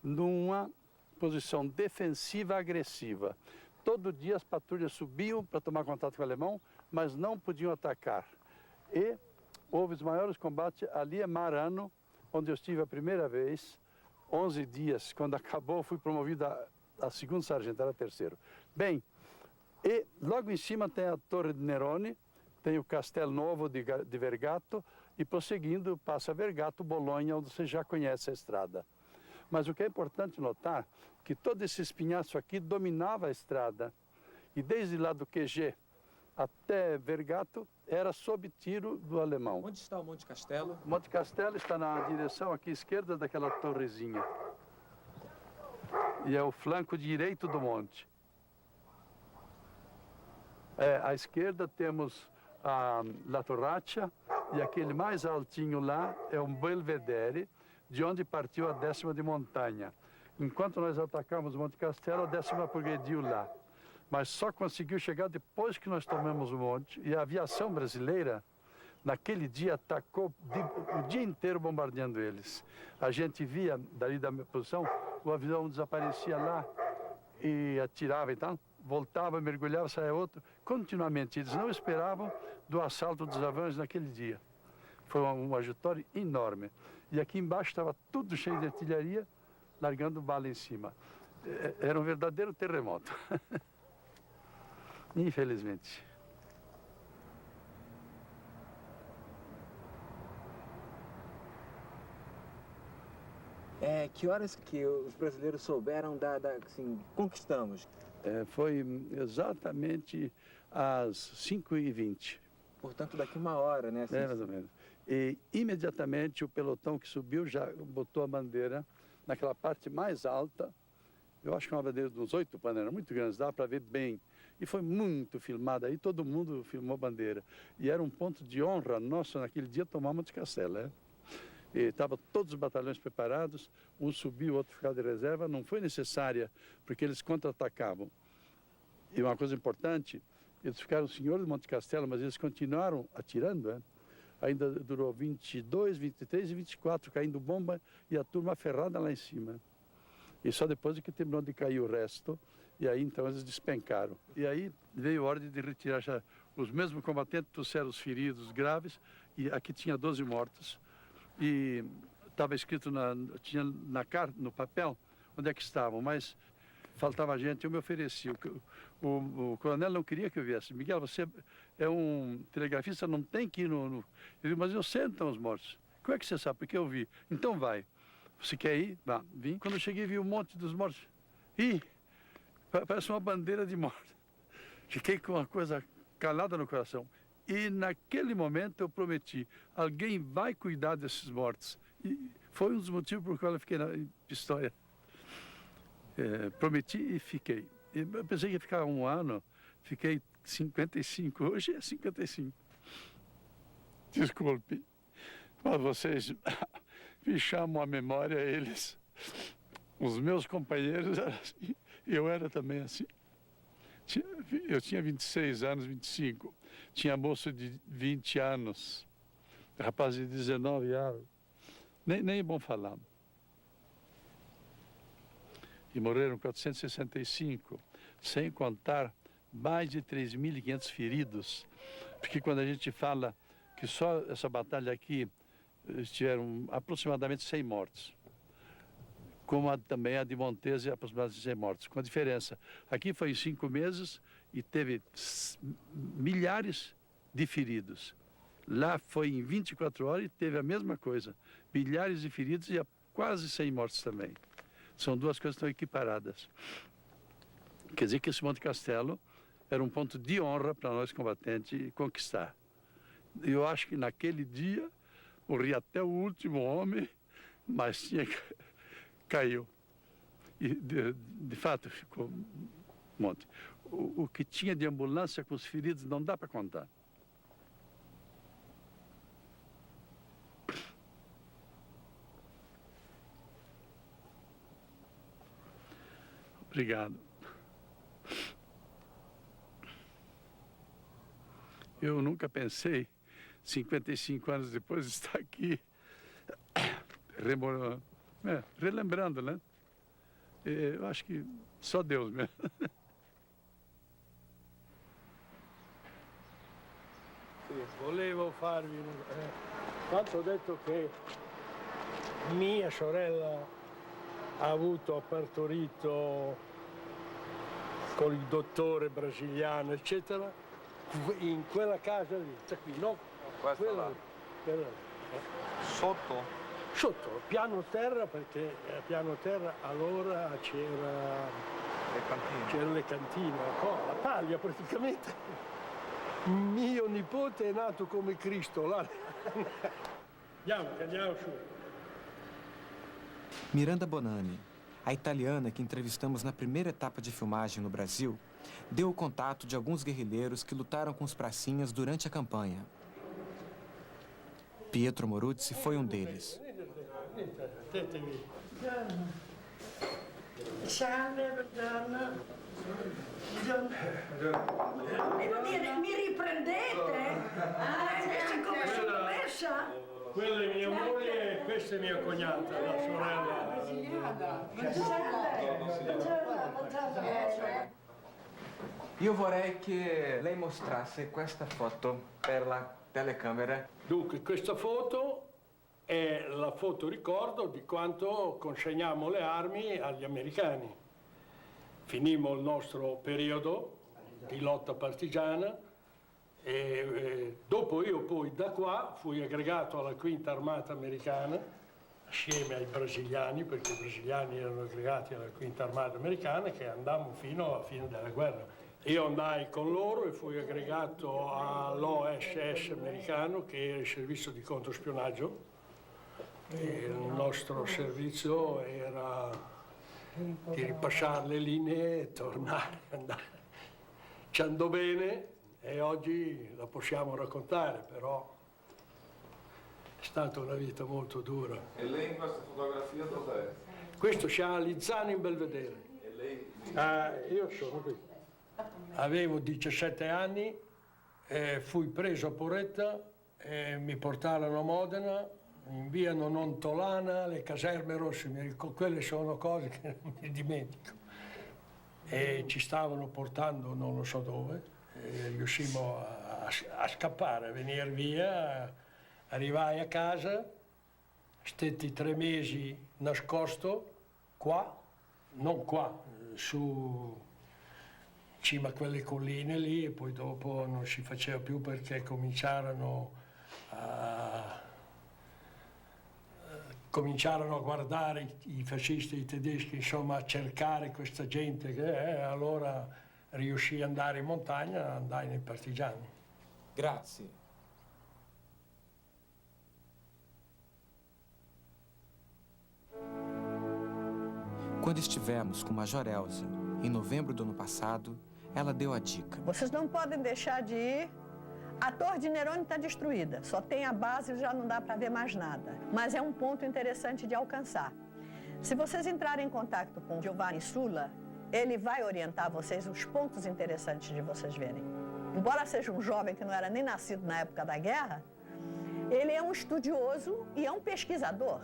numa posição defensiva agressiva. Todo dia as patrulhas subiam para tomar contato com o alemão, mas não podiam atacar. E houve os maiores combates ali em Marano, onde eu estive a primeira vez, 11 dias. Quando acabou, fui promovido a segundo sargento, era terceiro. Bem, e logo em cima tem a Torre de Nerone, tem o Castelo Novo de Vergato, e prosseguindo passa Vergato, Bolonha, onde você já conhece a estrada. Mas o que é importante notar, que todo esse espinhaço aqui dominava a estrada. E desde lá do QG até Vergato era sob tiro do alemão. Onde está o Monte Castelo? Monte Castelo está na direção aqui esquerda daquela torrezinha. E é o flanco direito do monte. À esquerda temos a La Torraccia e aquele mais altinho lá é um Belvedere, de onde partiu a 10ª de montanha. Enquanto nós atacamos o Monte Castelo, a 10ª progrediu lá. Mas só conseguiu chegar depois que nós tomamos o monte. E a aviação brasileira, naquele dia, atacou o dia inteiro bombardeando eles. A gente via, dali da minha posição, o avião desaparecia lá e atirava e tal. Voltava, mergulhava, saia outro, continuamente. Eles não esperavam do assalto dos aviões naquele dia. Foi uma vitória enorme. E aqui embaixo estava tudo cheio de artilharia, largando bala em cima. Era um verdadeiro terremoto. Infelizmente. Que horas que os brasileiros souberam assim, conquistamos? Foi exatamente às 5h20. Portanto, daqui 1 hora, né? Assim, mais ou menos. E imediatamente o pelotão que subiu já botou a bandeira naquela parte mais alta. Eu acho que é uma bandeira de uns 8 panelas, muito grande, dá para ver bem. E foi muito filmada, aí todo mundo filmou a bandeira. E era um ponto de honra nosso naquele dia tomar Monte Castelo, né? E estavam todos os batalhões preparados, um subiu, o outro ficava de reserva, não foi necessária, porque eles contra-atacavam. E uma coisa importante, eles ficaram senhores de Monte Castelo, mas eles continuaram atirando, né? Ainda durou 22, 23 e 24, caindo bomba e a turma ferrada lá em cima. E só depois que terminou de cair o resto, e aí então eles despencaram. E aí veio a ordem de retirar já os mesmos combatentes, trouxeram os feridos graves, e aqui tinha 12 mortos. E estava escrito tinha no papel onde é que estavam, mas faltava gente, eu me ofereci. O coronel não queria que eu viesse. Miguel, você é um telegrafista, não tem que ir no... Eu disse, mas eu sei onde estão os mortos. Como é que você sabe? Porque eu vi. Então vai. Você quer ir? Vá, vim. Quando eu cheguei, vi um monte dos mortos. Ih, parece uma bandeira de morte. Fiquei com uma coisa calada no coração. E naquele momento eu prometi, alguém vai cuidar desses mortos. E foi um dos motivos por qual eu fiquei na história. Prometi e fiquei. Eu pensei que ia ficar 1 ano, fiquei 55, hoje é 55. Desculpe, mas vocês me chamam à memória eles. Os meus companheiros eram assim, eu era também assim. Eu tinha 26 anos, 25. Tinha moço de 20 anos, rapaz de 19 anos. Nem é bom falar. E morreram 465, sem contar mais de 3.500 feridos. Porque quando a gente fala que só essa batalha aqui tiveram aproximadamente 100 mortos. Como também a de Montese, aproximadamente 100 mortos. Com a diferença, aqui foi em 5 meses e teve milhares de feridos. Lá foi em 24 horas e teve a mesma coisa. Milhares de feridos e quase 100 mortos também. São duas coisas que estão equiparadas. Quer dizer que esse Monte Castelo era um ponto de honra para nós combatentes conquistar. Eu acho que naquele dia morri até o último homem, mas caiu. E de fato ficou um monte. O que tinha de ambulância com os feridos não dá para contar. Obrigado. Eu nunca pensei, 55 anos depois, estar aqui relembrando, né? Eu acho que só Deus mesmo. Volevo farvi quando ho detto che mia sorella ha partorito con il dottore brasiliano eccetera in quella casa lì, qui, no? Quella, Sotto? Sotto, piano terra, perché a piano terra allora c'era... Le cantine. C'era le cantine, la paglia praticamente. Mio nipote è nato come Cristo. Là. Andiamo su. Miranda Bonanni, a italiana que entrevistamos na primeira etapa de filmagem no Brasil, deu o contato de alguns guerrilheiros que lutaram com os pracinhas durante a campanha. Pietro Moruzzi foi um deles. Mi riprendete? Come sono messa? Quella è mia moglie e questa è mia cognata, la sorella. Io vorrei che lei mostrasse questa foto per la telecamera. Dunque, questa foto è la foto ricordo di quando consegniamo le armi agli americani. Finimmo il nostro periodo di lotta partigiana e dopo io poi da qua fui aggregato alla Quinta Armata Americana assieme ai brasiliani, perché i brasiliani erano aggregati alla Quinta Armata Americana, che andammo fino alla fine della guerra. Io andai con loro e fui aggregato all'OSS americano, che era il servizio di controspionaggio. E il nostro servizio era di ripassare le linee e tornare, andare. Ci andò bene e oggi la possiamo raccontare, però è stata una vita molto dura. E lei in questa fotografia dov'è? Questo c'ha Lizzano in Belvedere. E lei? Io sono qui. Avevo 17 anni, fui preso a Porretta, mi portarono a Modena, mi inviano Nontolana, le caserme rosse, quelle sono cose che non mi dimentico. E ci stavano portando non lo so dove, riuscimmo a scappare, a venire via, arrivai a casa, stetti 3 mesi nascosto qua, non qua, su cima a quelle colline lì, e poi dopo non si faceva più perché cominciarono a guardare i fascisti, i tedeschi, insomma a cercare questa gente che allora riuscì ad andare in montagna, andai nei partigiani. Grazie. Quando estivemos com Major Elza, em novembro do ano passado, ela deu a dica. Vocês não podem deixar de ir. A Torre de Nerone está destruída, só tem a base e já não dá para ver mais nada. Mas é um ponto interessante de alcançar. Se vocês entrarem em contato com Giovanni Sulla, ele vai orientar vocês os pontos interessantes de vocês verem. Embora seja um jovem que não era nem nascido na época da guerra, ele é um estudioso e é um pesquisador.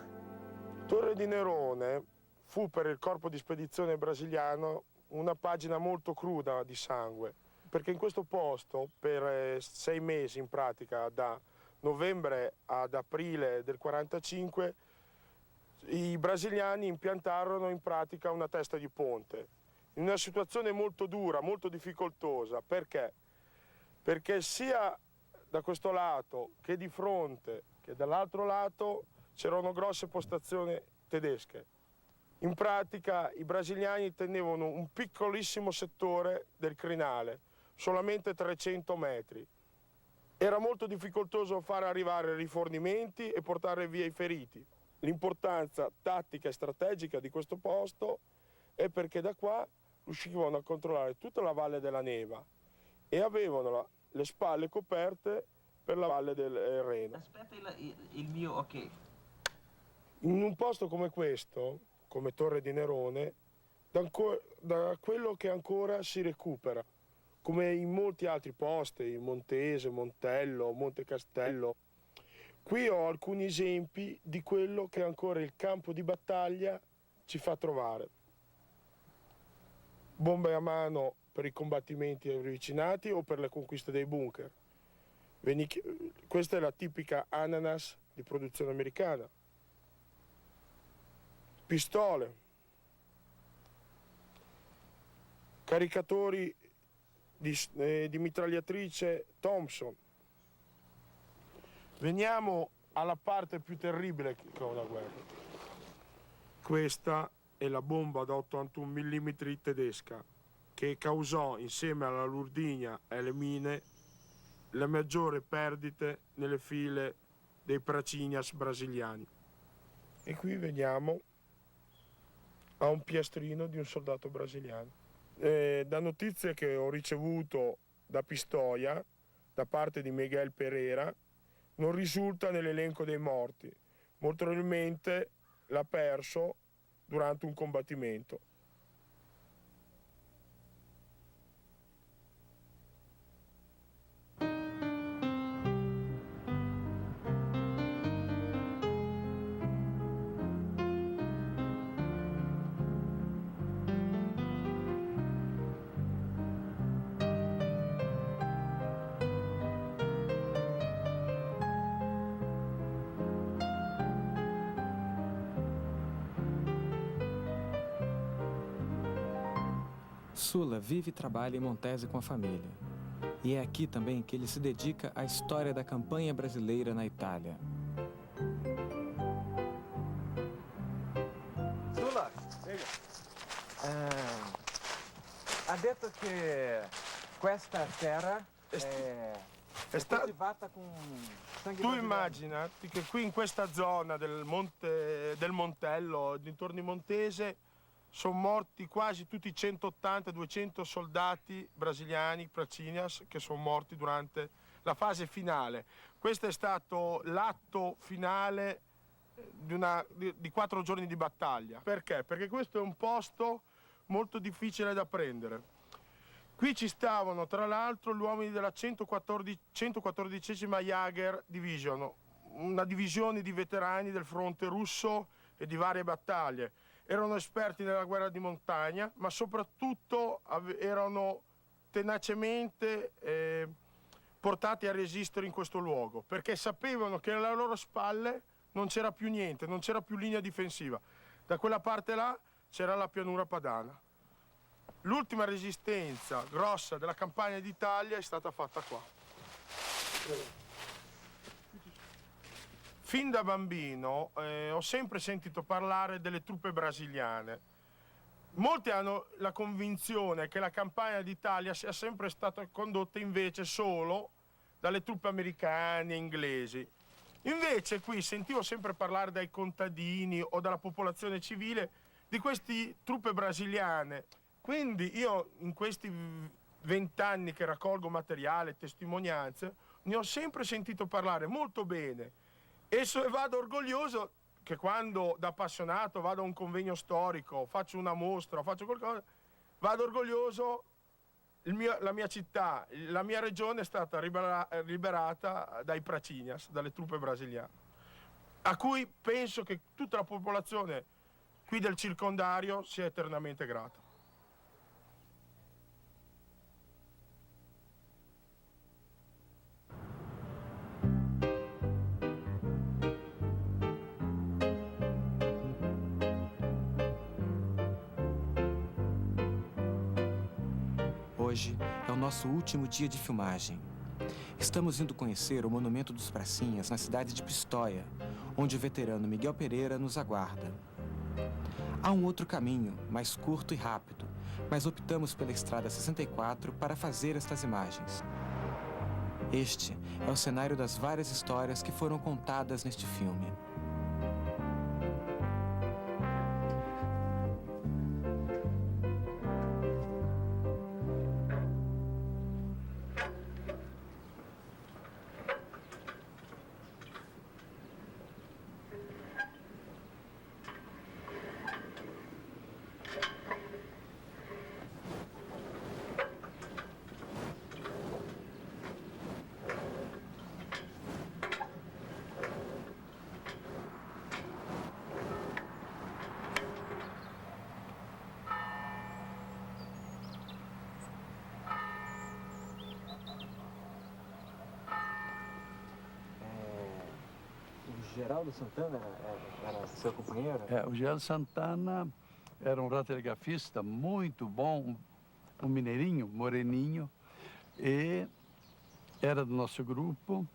Torre di Nerone fu per il corpo di spedizione brasiliano una pagina molto cruda di sangue, perché in questo posto per 6 mesi in pratica, da novembre ad aprile del 45, i brasiliani impiantarono in pratica una testa di ponte, in una situazione molto dura, molto difficoltosa. Perché? Perché sia da questo lato che di fronte che dall'altro lato c'erano grosse postazioni tedesche. In pratica i brasiliani tenevano un piccolissimo settore del crinale, solamente 300 metri. Era molto difficoltoso far arrivare rifornimenti e portare via i feriti. L'importanza tattica e strategica di questo posto è perché da qua riuscivano a controllare tutta la valle della Neva e avevano le spalle coperte per la valle del Reno. Aspetta il mio ok. In un posto come questo, come Torre di Nerone, da quello che ancora si recupera, come in molti altri posti, Montese, Montello, Monte Castello. Qui ho alcuni esempi di quello che ancora il campo di battaglia ci fa trovare. Bombe a mano per i combattimenti avvicinati o per le conquiste dei bunker. Questa è la tipica ananas di produzione americana. Pistole, caricatori di mitragliatrice Thompson. Veniamo alla parte più terribile che ho una guerra. Questa è la bomba da 81 mm tedesca che causò insieme alla Lurdigna e alle mine le maggiori perdite nelle file dei Pracinhas brasiliani. E qui vediamo a un piastrino di un soldato brasiliano. Da notizie che ho ricevuto da Pistoia, da parte di Miguel Pereira, non risulta nell'elenco dei morti. Molto probabilmente l'ha perso durante un combattimento. Sulla vive e trabalha em Montese com a família. E é aqui também que ele se dedica à história da campanha brasileira na Itália. Sula, ha detto che questa terra è coltivata con sangue Tu brasiliano. immaginati che qui in questa zona del Montello, dintorno di Montese, sono morti quasi tutti 180-200 soldati brasiliani, Pracinhas, che sono morti durante la fase finale. Questo è stato l'atto finale di 4 giorni di battaglia. Perché? Perché questo è un posto molto difficile da prendere. Qui ci stavano, tra l'altro, gli uomini della 114esima Jager Division, una divisione di veterani del fronte russo e di varie battaglie. Erano esperti nella guerra di montagna, ma soprattutto erano tenacemente portati a resistere in questo luogo, perché sapevano che alle loro spalle non c'era più niente, non c'era più linea difensiva. Da quella parte là c'era la pianura padana. L'ultima resistenza grossa della campagna d'Italia è stata fatta qua. Fin da bambino ho sempre sentito parlare delle truppe brasiliane. Molti hanno la convinzione che la campagna d'Italia sia sempre stata condotta invece solo dalle truppe americane e inglesi. Invece qui sentivo sempre parlare dai contadini o dalla popolazione civile di queste truppe brasiliane. Quindi io in questi 20 anni che raccolgo materiale, testimonianze, ne ho sempre sentito parlare molto bene. E vado orgoglioso che quando da appassionato vado a un convegno storico, faccio una mostra, faccio qualcosa, vado orgoglioso, la mia città, la mia regione è stata liberata dai Pracinhas, dalle truppe brasiliane, a cui penso che tutta la popolazione qui del circondario sia eternamente grata. Hoje é o nosso último dia de filmagem. Estamos indo conhecer o Monumento dos Pracinhas na cidade de Pistoia, onde o veterano Miguel Pereira nos aguarda. Há um outro caminho, mais curto e rápido, mas optamos pela Estrada 64 para fazer estas imagens. Este é o cenário das várias histórias que foram contadas neste filme. Geraldo Santana era seu companheiro? O Geraldo Santana era um radiografista muito bom, um mineirinho, moreninho, e era do nosso grupo.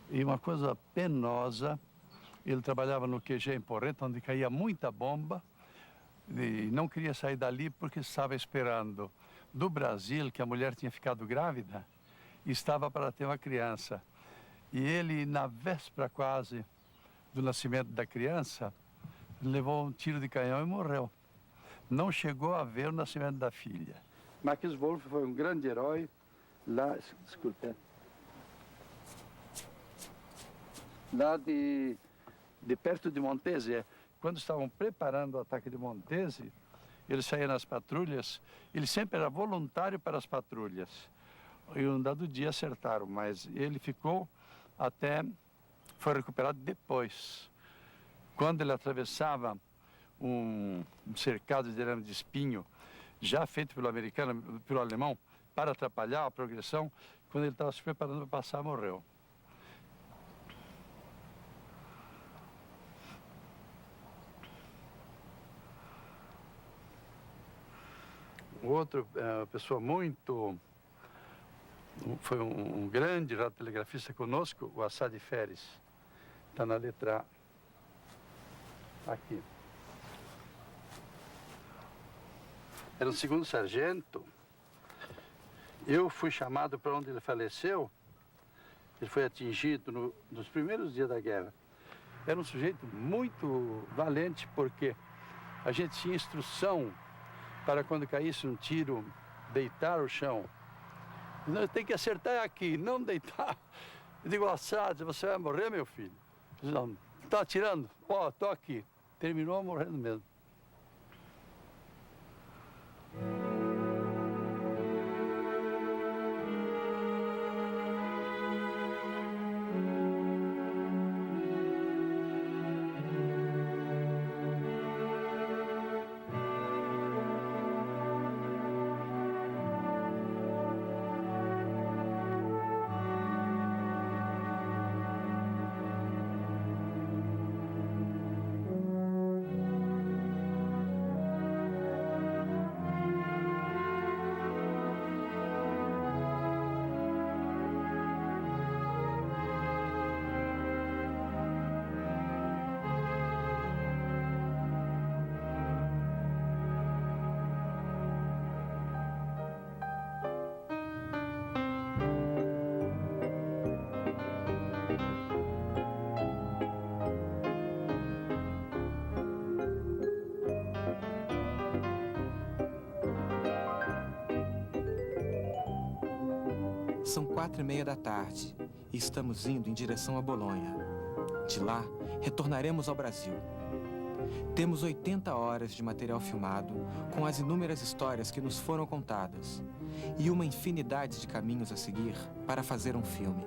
E uma coisa penosa, ele trabalhava no QG em Porreto, onde caía muita bomba, e não queria sair dali porque estava esperando do Brasil, que a mulher tinha ficado grávida, estava para ter uma criança. E ele, na véspera quase do nascimento da criança, levou um tiro de canhão e morreu. Não chegou a ver o nascimento da filha. Max Wolf foi um grande herói lá, desculpe, lá de perto de Montese. Quando estavam preparando o ataque de Montese, ele saía nas patrulhas, ele sempre era voluntário para as patrulhas. E um dado dia acertaram, mas ele ficou até, foi recuperado depois. Quando ele atravessava um cercado de arame de espinho, já feito pelo americano, pelo alemão, para atrapalhar a progressão, quando ele estava se preparando para passar, morreu. Outra pessoa muito... Foi um grande radiotelegrafista conosco, o Assad Feres. Está na letra A. Aqui. Era um segundo sargento. Eu fui chamado para onde ele faleceu. Ele foi atingido nos primeiros dias da guerra. Era um sujeito muito valente, porque a gente tinha instrução para quando caísse um tiro, deitar o chão. Não, tem que acertar aqui, não deitar. Eu digo, Assad, você vai morrer, meu filho? Não, está atirando? Ó, estou aqui. Terminou morrendo mesmo. São 4:30 da tarde e estamos indo em direção a Bolonha. De lá, retornaremos ao Brasil. Temos 80 horas de material filmado, com as inúmeras histórias que nos foram contadas, e uma infinidade de caminhos a seguir para fazer um filme.